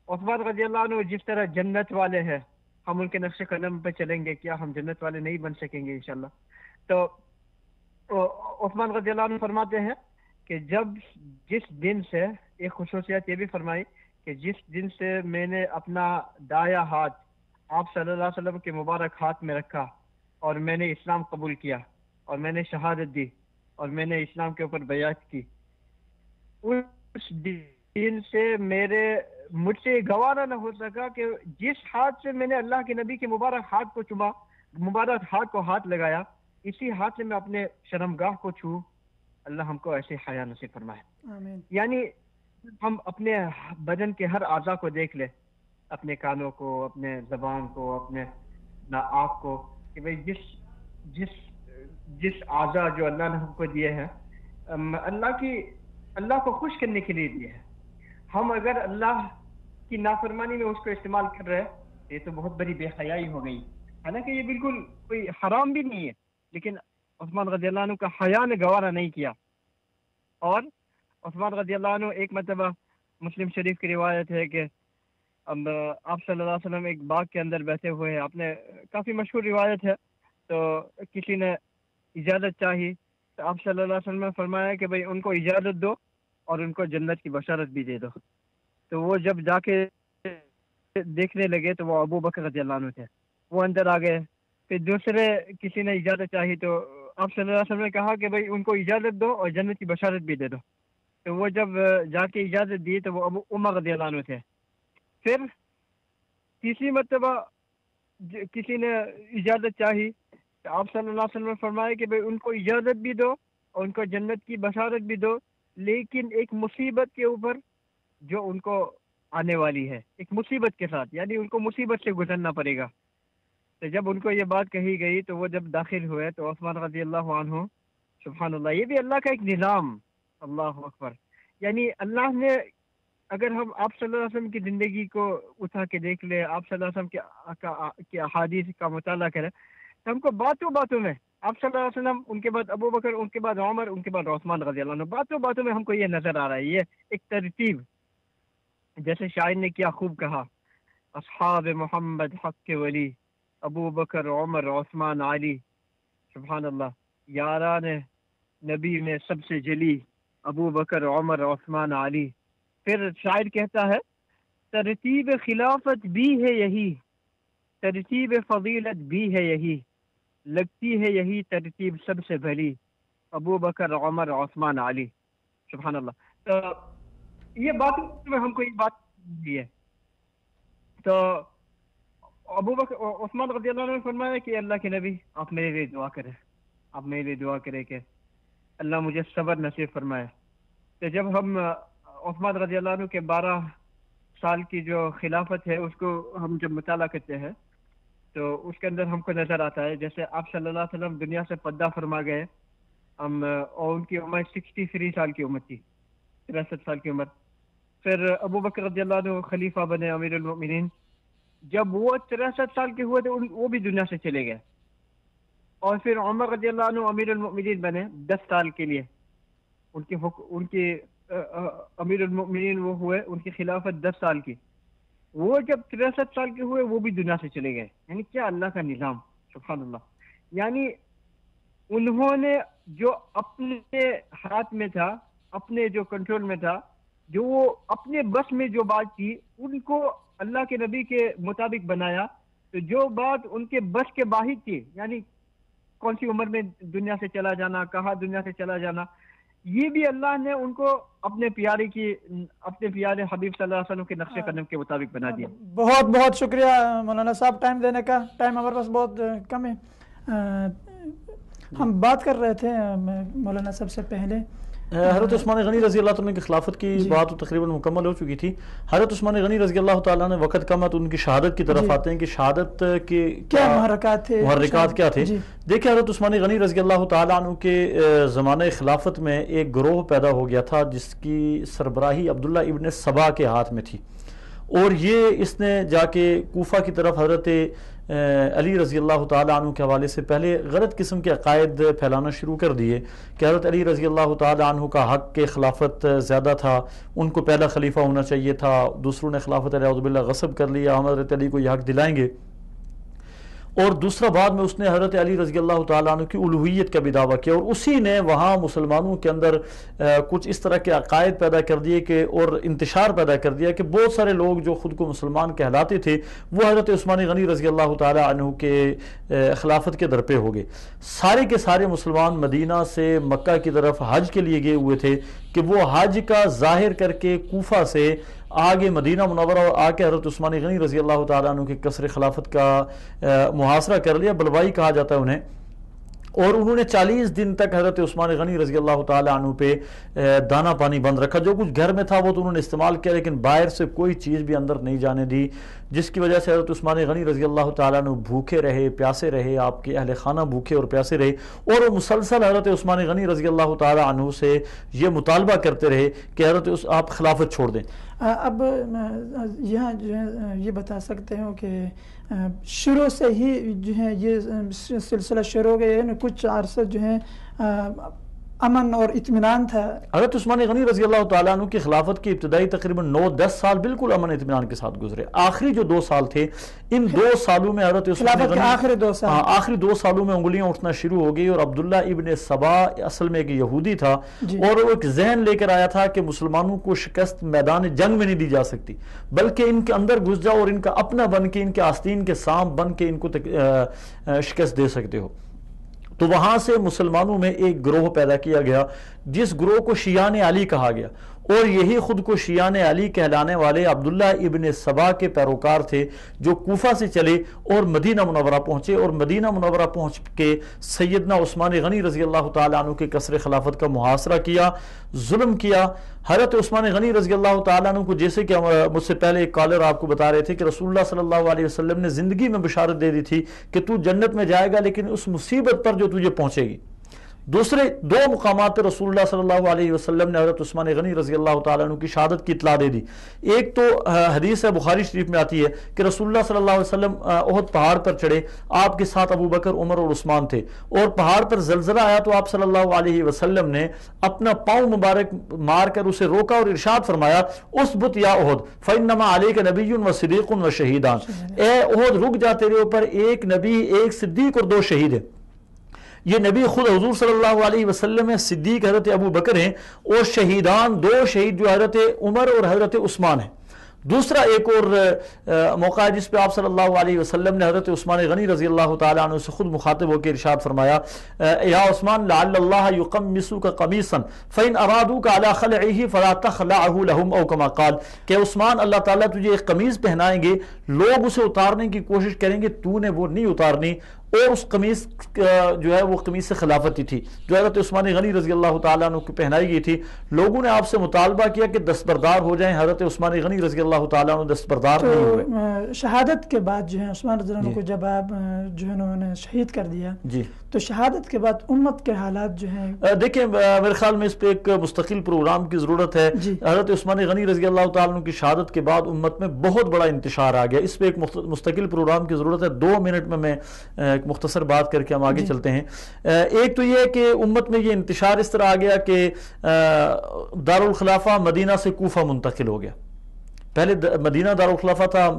عثمان رضی اللہ عنہ جس طرح جنت والے ہیں ہم ان کے نقش قدم پہ چلیں گے, کیا ہم جنت والے نہیں بن سکیں گے انشاءاللہ؟ تو عثمان رضی اللہ عنہ فرماتے ہیں کہ جس دن سے, ایک خصوصیت یہ بھی فرمائی کہ جس دن سے میں نے اپنا دایاں ہاتھ آپ صلی اللہ علیہ وسلم کے مبارک ہاتھ میں رکھا اور میں نے اسلام قبول کیا اور میں نے شہادت دی اور میں نے اسلام کے اوپر بیعت کی, اس دن سے مجھ سے گوارا نہ ہو سکا کہ جس ہاتھ سے میں نے اللہ کے نبی کے مبارک ہاتھ کو چوما, مبارک ہاتھ کو ہاتھ لگایا, اسی ہاتھ سے میں اپنے شرمگاہ کو چھوں. اللہ ہم کو ایسے حیا نصیب فرمائے. آمین. یعنی ہم اپنے بدن کے ہر اعضاء کو دیکھ لیں, اپنے کانوں کو, اپنے زبان کو, اپنے آنکھ کو, کہ بھئی جس اعضاء جو اللہ نے ہم کو دیے ہیں اللہ کو خوش کرنے کے لیے دیے ہیں, ہم اگر اللہ کی نافرمانی میں اس کو استعمال کر رہے ہیں یہ تو بہت بڑی بے حیائی ہو گئی. حالانکہ یہ بالکل کوئی حرام بھی نہیں ہے, لیکن عثمان رضی اللہ عنہ کا حیا نے گوارا نہیں کیا. اور عثمان رضی اللہ عنہ ایک مرتبہ مسلم شریف کی روایت ہے کہ اب آپ صلی اللہ علیہ وسلم ایک باغ کے اندر بیٹھے ہوئے ہیں, آپ نے کافی مشہور روایت ہے, تو کسی نے اجازت چاہی تو آپ صلی اللہ علیہ وسلم نے فرمایا کہ بھئی ان کو اجازت دو اور ان کو جنت کی بشارت بھی دے دو. تو وہ جب جا کے دیکھنے لگے تو وہ ابو بکر رضی اللہ عنہ تھے, وہ اندر آ گئے. پھر دوسرے کسی نے اجازت چاہی تو آپ صلی اللہ علیہ وسلم نے کہا کہ بھئی ان کو اجازت دو اور جنت کی بشارت بھی دے دو. تو وہ جب جا کے اجازت دی تو وہ ابو عمر رضی اللہ عنہ تھے. پھر تیسری مرتبہ کسی نے اجازت چاہی تو آپ صلی اللہ علیہ وسلم نے فرمایا کہ بھئی ان کو اجازت بھی دو اور ان کو جنت کی بشارت بھی دو, لیکن ایک مصیبت کے اوپر جو ان کو آنے والی ہے, ایک مصیبت کے ساتھ, یعنی ان کو مصیبت سے گزرنا پڑے گا. تو جب ان کو یہ بات کہی گئی تو وہ جب داخل ہوئے تو عثمان رضی اللہ عنہ, سبحان اللہ, یہ بھی اللہ کا ایک نظام, اللہ اکبر. یعنی اللہ نے, اگر ہم آپ صلی اللہ علیہ وسلم کی زندگی کو اٹھا کے دیکھ لیں, آپ صلی اللہ علیہ وسلم کے احادیث کا مطالعہ کریں, تو ہم کو باتوں میں آپ صلی اللہ علیہ وسلم, ان کے بعد ابو بکر, ان کے بعد عمر, ان کے بعد عثمان رضی اللہ عنہ, باتوں میں ہم کو یہ نظر آ رہا ہے. یہ ایک ترتیب, جیسے شاعر نے کیا خوب کہا, اصحاب محمد حق کے ولی, ابو بکر, عمر, عثمان, علی. سبحان اللہ, یاران نبی میں سب سے جلی, ابو بکر, عمر, عثمان, علی. پھر شاعر کہتا ہے ترتیب خلافت بھی ہے یہی, ترتیب فضیلت بھی ہے یہی, لگتی ہے یہی ترتیب سب سے بھلی, ابو بکر, عمر, عثمان, علی. سبحان اللہ. تو یہ بات میں ہم کو ایک بات دی ہے. تو ابو بکر, عثمان رضی اللہ عنہ نے فرمایا کہ اللہ کے نبی آپ میرے لیے دعا کریں, آپ میرے لیے دعا کریں کہ اللہ مجھے صبر نصیب فرمائے. تو جب ہم عثمان رضی اللہ عنہ کے 12 سال کی جو خلافت ہے اس کو ہم جب مطالعہ کرتے ہیں تو اس کے اندر ہم کو نظر آتا ہے جیسے آپ صلی اللہ علیہ وسلم دنیا سے پردہ فرما گئے, اور ان کی عمر 63 سال کی عمر تھی, 63 سال کی عمر. پھر ابو بکر رضی اللہ عنہ خلیفہ بنے, امیر المؤمنین. جب وہ 63 سال کے ہوئے تو وہ بھی دنیا سے چلے گئے. اور پھر عمر رضی اللہ عنہ امیر المؤمنین بنے 10 سال کے لیے, ان کی امیر المؤمنین وہ ہوئے, ان کی خلافت 10 سال کی. وہ جب 63 سال کے ہوئے وہ بھی دنیا سے چلے گئے. یعنی کیا اللہ کا نظام, سبحان اللہ. یعنی انہوں نے جو اپنے ہاتھ میں تھا, اپنے جو کنٹرول میں تھا, جو وہ اپنے بس میں جو بات کی ان کو اللہ کے نبی کے مطابق بنایا. تو جو بات ان کے بس کے باہر تھی, یعنی کون سی عمر میں دنیا سے چلا جانا, کہاں دنیا سے چلا جانا, یہ بھی اللہ نے ان کو اپنے پیارے حبیب صلی اللہ علیہ وسلم کے نقش قدم کے مطابق بنا دیا. بہت بہت شکریہ مولانا صاحب ٹائم دینے کا. ٹائم ہمارے پاس بہت کم ہے. ہم بات کر رہے تھے مولانا صاحب سے پہلے حضرت عثمان غنی رضی اللہ تعالیٰ کی خلافت کی بات تقریباً مکمل ہو چکی تھی. حضرت عثمان غنی رضی اللہ تعالیٰ نے وقت کم ہے تو ان کی شہادت کی طرف آتے ہیں کہ شہادت کے کیا محرکات کیا تھے. دیکھیں حضرت عثمان غنی رضی اللہ تعالیٰ عنہ کے زمانہ خلافت میں ایک گروہ پیدا ہو گیا تھا جس کی سربراہی عبداللہ ابن سبا کے ہاتھ میں تھی, اور یہ اس نے جا کے کوفہ کی طرف حضرت علی رضی اللہ تعالیٰ عنہ کے حوالے سے پہلے غلط قسم کے عقائد پھیلانا شروع کر دیے کہ حضرت علی رضی اللہ تعالیٰ عنہ کا حق کے خلافت زیادہ تھا، ان کو پہلا خلیفہ ہونا چاہیے تھا، دوسروں نے خلافت اعوذ باللہ غصب کر لیا، ہم حضرت علی کو یہ حق دلائیں گے۔ اور دوسرا بعد میں اس نے حضرت علی رضی اللہ تعالیٰ عنہ کی الوہیت کا بھی دعویٰ کیا، اور اسی نے وہاں مسلمانوں کے اندر کچھ اس طرح کے عقائد پیدا کر دیے کہ اور انتشار پیدا کر دیا کہ بہت سارے لوگ جو خود کو مسلمان کہلاتے تھے وہ حضرت عثمان غنی رضی اللہ تعالیٰ عنہ کے خلافت کے در پہ ہو گئے۔ سارے کے سارے مسلمان مدینہ سے مکہ کی طرف حج کے لیے گئے ہوئے تھے کہ وہ حج کا ظاہر کر کے کوفہ سے آگے مدینہ منورہ اور آ کے حضرت عثمان غنی رضی اللہ تعالیٰ عنہ کے قصر خلافت کا محاصرہ کر لیا، بلوائی کہا جاتا ہے انہیں، اور انہوں نے 40 دن تک حضرت عثمان غنی رضی اللہ تعالیٰ عنہ پہ دانا پانی بند رکھا، جو کچھ گھر میں تھا وہ تو انہوں نے استعمال کیا لیکن باہر سے کوئی چیز بھی اندر نہیں جانے دی، جس کی وجہ سے حضرت عثمان غنی رضی اللہ تعالیٰ عنہ بھوکے رہے، پیاسے رہے، آپ کے اہل خانہ بھوکے اور پیاسے رہے، اور وہ مسلسل حضرت عثمان غنی رضی اللہ تعالیٰ عنہ سے یہ مطالبہ کرتے رہے کہ حضرت آپ خلافت چھوڑ دیں۔ اب یہاں جو ہے یہ بتا سکتے ہو کہ شروع سے ہی جو ہے یہ سلسلہ شروع ہو گیا ہے، کچھ عرصہ جو ہے امن اور اطمینان تھا۔ حضرت عثمان غنی رضی اللہ تعالیٰ عنہ کی خلافت کی ابتدائی تقریباً 9-10 سال بالکل امن اطمینان کے ساتھ گزرے۔ آخری جو 2 سال تھے، ان 2 سالوں میں حضرت عثمان غنی آخری 2 سالوں میں انگلیاں اٹھنا شروع ہو گئی، اور عبداللہ ابن سبا اصل میں ایک یہودی تھا، اور وہ ایک ذہن لے کر آیا تھا کہ مسلمانوں کو شکست میدان جنگ میں نہیں دی جا سکتی، بلکہ ان کے اندر گھس جاؤ اور ان کا اپنا بن کے، ان کے آستین کے سانپ بن کے ان کو شکست دے سکتے ہو۔ تو وہاں سے مسلمانوں میں ایک گروہ پیدا کیا گیا جس گروہ کو شیعان علی کہا گیا، اور یہی خود کو شیعان علی کہلانے والے عبداللہ ابن سبا کے پیروکار تھے، جو کوفہ سے چلے اور مدینہ منورہ پہنچے، اور مدینہ منورہ پہنچ کے سیدنا عثمان غنی رضی اللہ تعالیٰ عنہ کے قصر خلافت کا محاصرہ کیا، ظلم کیا۔ حضرت عثمان غنی رضی اللہ تعالیٰ عنہ کو، جیسے کہ مجھ سے پہلے ایک کالر آپ کو بتا رہے تھے کہ رسول اللہ صلی اللہ علیہ وسلم نے زندگی میں بشارت دے دی تھی کہ تو جنت میں جائے گا لیکن اس مصیبت پر جو تجھے پہنچے گی۔ دوسرے 2 مقامات پر رسول اللہ صلی اللہ علیہ وسلم نے حضرت عثمان غنی رضی اللہ تعالیٰ عنہ کی شہادت کی اطلاع دے دی۔ ایک تو حدیث ہے بخاری شریف میں آتی ہے کہ رسول اللہ صلی اللہ علیہ وسلم احد پہاڑ پر چڑھے، آپ کے ساتھ ابو بکر، عمر اور عثمان تھے، اور پہاڑ پر زلزلہ آیا تو آپ صلی اللہ علیہ وسلم نے اپنا پاؤں مبارک مار کر اسے روکا اور ارشاد فرمایا، اثبت یا احد فإنما علیک نبی و صدیق و شہیدان، اے احد رک جا، تیرے اوپر ایک نبی، ایک صدیق اور 2 شہید ہیں۔ یہ نبی خود حضور صلی اللہ علیہ وسلم ہے، صدیق حضرت ابو بکر ہیں، اور شہیدان 2 شہید جو حضرت عمر اور حضرت عثمان ہیں۔ دوسرا ایک اور موقع ہے جس پہ آپ صلی اللہ علیہ وسلم نے حضرت عثمان غنی رضی اللہ تعالیٰ عنہ سے خود مخاطب ہو کے ارشاد فرمایا، یا عثمان لعل اللہ یقمسک قمیصا فإن ارادوک علی خلعہ فلا تخلعہ لهم، او کما قال، کہ عثمان اللہ تعالیٰ تجھے ایک قمیض پہنائیں گے، لوگ اسے اتارنے کی کوشش کریں گے، تو نے وہ نہیں اتارنی، اور اس قمیص جو ہے وہ قمیص سے خلافت تھی جو حضرت عثمان غنی رضی اللہ تعالیٰ عنہ کو پہنائی گئی تھی۔ لوگوں نے آپ سے مطالبہ کیا کہ دستبردار ہو جائیں، حضرت عثمان غنی رضی اللہ تعالیٰ عنہ دستبردار نہیں ہوئے۔ شہادت کے بعد جو ہے عثمان رضی اللہ عنہ کو جب آپ جو ہے انہوں نے شہید کر دیا، تو شہادت کے بعد امت کے حالات جو ہیں، دیکھیں میرے خیال میں اس پہ ایک مستقل پروگرام کی ضرورت ہے۔ حضرت عثمان غنی رضی اللہ تعالیٰ عنہ کی شہادت کے بعد امت میں بہت بڑا انتشار آ گیا، اس پہ ایک مستقل پروگرام کی ضرورت ہے۔ 2 منٹ میں ایک مختصر بات کر کے ہم آگے چلتے ہیں۔ ایک تو یہ کہ امت میں یہ انتشار اس طرح آ گیا کہ دارالخلافہ مدینہ سے کوفہ منتقل ہو گیا۔ پہلے مدینہ دارالخلافہ تھا،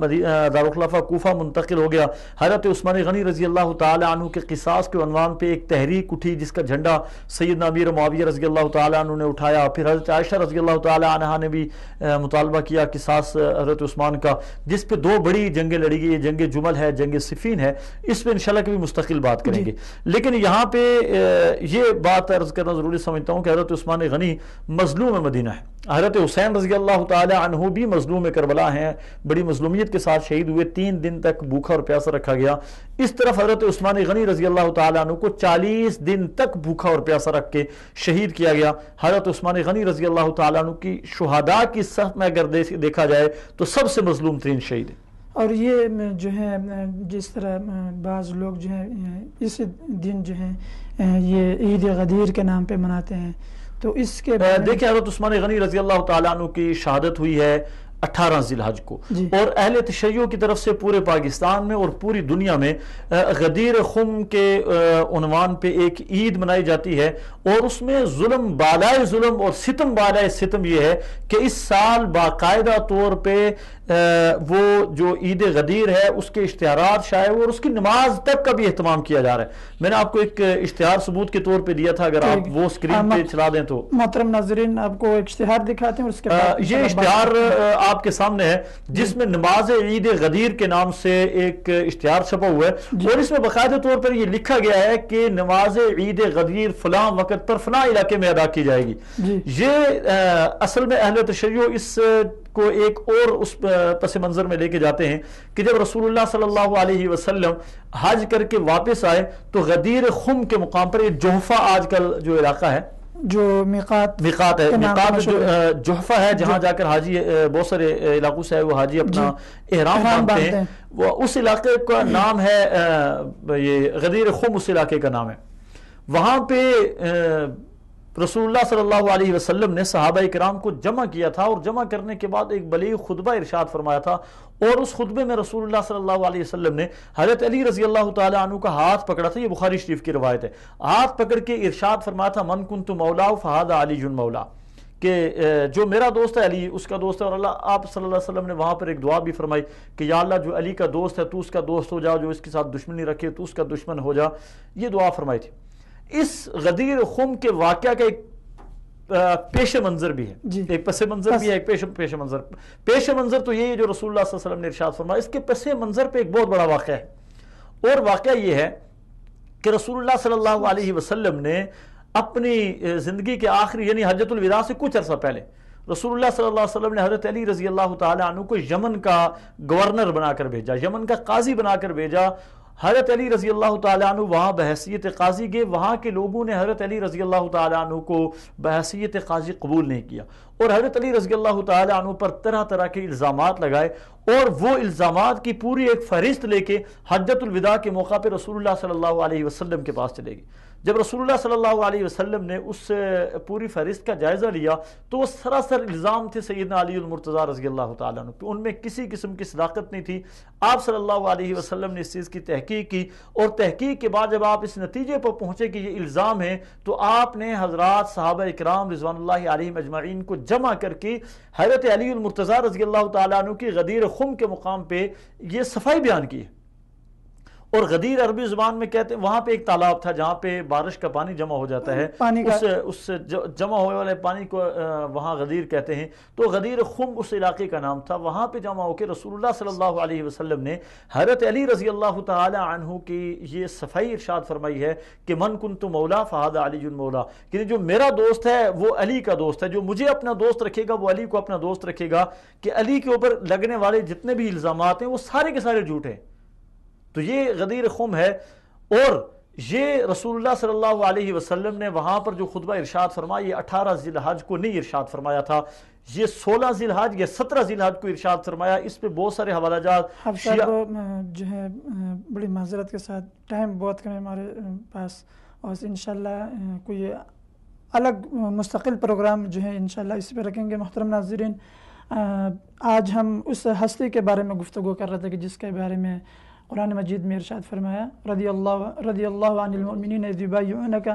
دارالخلافہ کوفہ منتقل ہو گیا۔ حضرت عثمان غنی رضی اللہ تعالیٰ عنہ کے قصاص کے عنوان پہ ایک تحریک اٹھی جس کا جھنڈا سیدنا امیر معاویہ رضی اللہ تعالیٰ عنہ نے اٹھایا، پھر حضرت عائشہ رضی اللہ تعالیٰ عنہ نے بھی مطالبہ کیا قصاص حضرت عثمان کا، جس پہ 2 بڑی جنگیں لڑی گئی، جنگ جمل ہے، جنگ صفین ہے، اس پہ انشاءاللہ کبھی مستقل بات کریں گے۔ لیکن یہاں پہ یہ بات عرض کرنا ضروری سمجھتا ہوں کہ حضرت عثمان غنی مظلوم مدینہ ہے۔ حضرت حسین رضی اللہ تعالیٰ عنہ بھی مظلوم کربلا ہیں، بڑی مظلومیت کے ساتھ شہید ہوئے، 3 دن تک بھوکا اور پیاسا رکھا گیا۔ اس طرف حضرت عثمان غنی رضی اللہ تعالیٰ عنہ کو 40 دن تک بھوکا اور پیاسا رکھ کے شہید کیا گیا۔ حضرت عثمان غنی رضی اللہ تعالیٰ عنہ کی شہداء کی صف میں اگر دیکھا جائے تو سب سے مظلوم ترین شہید ہے۔ اور یہ جو ہے جس طرح بعض لوگ جو ہے اس دن جو ہے یہ عید غدیر کے نام پہ مناتے ہیں، تو اس کے دیکھیں حضرت عثمان غنی رضی اللہ تعالیٰ عنہ کی شہادت ہوئی ہے 18 ذی الحج کو، جی۔ اور اہل تشیع کی طرف سے پورے پاکستان میں اور پوری دنیا میں غدیر خم کے عنوان پہ ایک عید منائی جاتی ہے، اور اس میں ظلم بالائے ظلم اور ستم بالائے ستم یہ ہے کہ اس سال باقاعدہ طور پہ وہ جو عید غدیر ہے اس کے اشتہارات شائع ہوئے اور اس کی نماز تک کا بھی اہتمام کیا جا رہا ہے۔ میں نے آپ کو ایک اشتہار ثبوت کے طور پہ دیا تھا، اگر آپ وہ اسکرین پہ چلا دیں تو۔ محترم ناظرین آپ کو ایک اشتہار دکھاتے ہیں اور اس کے بعد یہ اشتہار آپ کے سامنے ہے جس میں نماز عید غدیر کے نام سے ایک اشتہار چھپا ہوا ہے، اور اس میں باقاعدہ طور پر یہ لکھا گیا ہے کہ نماز عید غدیر فلاں وقت پر فلاں علاقے میں ادا کی جائے گی۔ یہ اصل میں اہل تشیع اس کو ایک اور اس پس منظر میں لے کے جاتے ہیں کہ جب رسول اللہ صلی اللہ علیہ وسلم حج کر کے واپس آئے تو غدیر خم کے مقام پر، یہ جوحفہ آج کل جو علاقہ ہے، جو میقات ہے، میقات جو جوحفہ ہے جہاں جا کر حاجی بہت سارے علاقوں سے وہ حاجی اپنا احرام باندھتے ہیں، وہ اس علاقے کا نام ہے یہ غدیر خم، اس علاقے کا نام ہے۔ وہاں پہ رسول اللہ صلی اللہ علیہ وسلم نے صحابہ کرام کو جمع کیا تھا، اور جمع کرنے کے بعد ایک بلیغ خطبہ ارشاد فرمایا تھا، اور اس خطبے میں رسول اللہ صلی اللہ علیہ وسلم نے حضرت علی رضی اللہ تعالی عنہ کا ہاتھ پکڑا تھا، یہ بخاری شریف کی روایت ہے، ہاتھ پکڑ کے ارشاد فرمایا تھا من کنت مولا فہذا علی مولا، کہ جو میرا دوست ہے علی اس کا دوست ہے۔ اور اللہ آپ صلی اللہ علیہ وسلم نے وہاں پر ایک دعا بھی فرمائی کہ یا اللہ جو علی کا دوست ہے تو اس کا دوست ہو جا، جو اس کے ساتھ دشمنی رکھے تو اس کا دشمن ہو جا، یہ دعا فرمائی تھی۔ اس غدیر خم کے واقعہ کا ایک پیش منظر بھی ہے، ایک پس منظر بھی ہے، ایک پیش منظر۔ پیش منظر تو یہ ہے جو رسول اللہ صلی اللہ علیہ وسلم نے ارشاد فرمایا، اس کے پس منظر پہ ایک بہت بڑا واقعہ ہے، اور واقعہ یہ ہے کہ رسول اللہ صلی اللہ علیہ وسلم نے اپنی زندگی کے آخری یعنی حجۃ الوداع سے کچھ عرصہ پہلے رسول اللہ صلی اللہ علیہ وسلم نے حضرت علی رضی اللہ تعالی عنہ کو یمن کا گورنر بنا کر بھیجا، یمن کا قاضی بنا کر بھیجا۔ حضرت علی رضی اللہ تعالیٰ عنہ وہاں بحیثیت قاضی گئے، وہاں کے لوگوں نے حضرت علی رضی اللہ تعالیٰ عنہ کو بحیثیت قاضی قبول نہیں کیا، اور حضرت علی رضی اللہ تعالیٰ عنہ پر طرح طرح کے الزامات لگائے، اور وہ الزامات کی پوری ایک فہرست لے کے حجۃ الوداع کے موقع پہ رسول اللہ صلی اللہ علیہ وسلم کے پاس چلے گئے۔ جب رسول اللہ صلی اللہ علیہ وسلم نے اس پوری فہرست کا جائزہ لیا تو وہ سراسر الزام تھے سیدنا علی المرتضیٰ رضی اللہ تعالیٰ عنہ پہ، ان میں کسی قسم کی صداقت نہیں تھی۔ آپ صلی اللہ علیہ وسلم نے اس چیز کی تحقیق کی، اور تحقیق کے بعد جب آپ اس نتیجے پر پہنچے کہ یہ الزام ہے تو آپ نے حضرات صحابہ اکرام رضوان اللہ علیہم اجمعین کو جمع کر کے حضرت علی المرتضیٰ رضی اللہ تعالیٰ عنہ کی غدیر خم کے مقام پہ یہ صفائی بیان کی ہے۔ اور غدیر عربی زبان میں کہتے ہیں، وہاں پہ ایک تالاب تھا جہاں پہ بارش کا پانی جمع ہو جاتا ہے، اس جمع ہونے والے پانی کو وہاں غدیر کہتے ہیں، تو غدیر خم اس علاقے کا نام تھا۔ وہاں پہ جمع ہو کے رسول اللہ صلی اللہ علیہ وسلم نے حضرت علی رضی اللہ تعالی عنہ کی یہ صفائی ارشاد فرمائی ہے کہ من کنت مولا فہذا علی مولا، کہ جو میرا دوست ہے وہ علی کا دوست ہے، جو مجھے اپنا دوست رکھے گا وہ علی کو اپنا دوست رکھے گا، کہ علی کے اوپر لگنے والے جتنے بھی الزامات ہیں وہ سارے کے سارے جھوٹ ہیں۔ تو یہ غدیر خم ہے، اور یہ رسول اللہ صلی اللہ علیہ وسلم نے وہاں پر جو خطبہ ارشاد فرمایا یہ 18 ذی الحج کو نہیں ارشاد فرمایا تھا، یہ 16 ذی الحج یا 17 ذی الحج کو ارشاد فرمایا۔ اس پہ بہت سارے حوالہ جات جو ہے بڑی معذرت کے ساتھ ٹائم بہت کم ہے ہمارے پاس، اور انشاءاللہ کوئی الگ مستقل پروگرام جو ہے انشاءاللہ اس پہ رکھیں گے۔ محترم ناظرین، آج ہم اس ہستی کے بارے میں گفتگو کر رہے تھے کہ جس کے بارے میں قرآن مجید میں ارشاد فرمایا رضی اللہ عن المؤمنین اذ یبایعونک،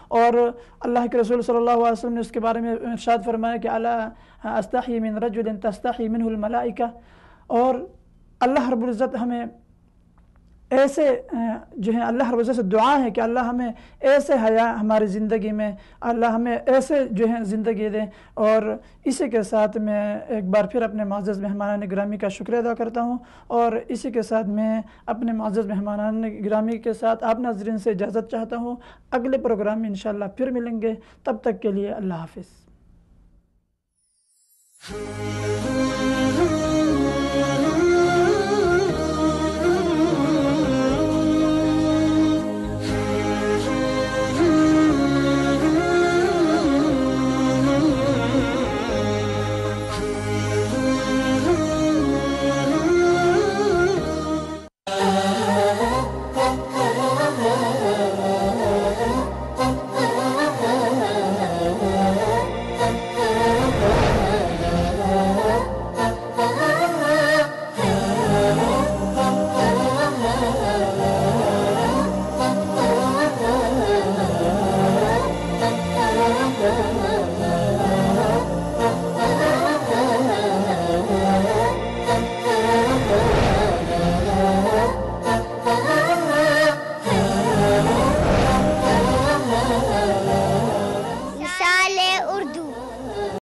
اور اللہ کے رسول صلی اللہ علیہ وسلم نے اس کے بارے میں ارشاد فرمایا کہ الا استحی من رجل تستحی منہ الملائکہ، اور اللہ رب العزت ہمیں ایسے جو ہے اللہ رب العزت سے دعا ہے کہ اللہ ہمیں ایسے حیا ہماری زندگی میں، اللہ ہمیں ایسے جو ہے زندگی دیں۔ اور اسی کے ساتھ میں ایک بار پھر اپنے معزز مہمانان گرامی کا شکریہ ادا کرتا ہوں، اور اسی کے ساتھ میں اپنے معزز مہمانان گرامی کے ساتھ آپ ناظرین سے اجازت چاہتا ہوں۔ اگلے پروگرام میں انشاءاللہ پھر ملیں گے، تب تک کے لیے اللہ حافظ۔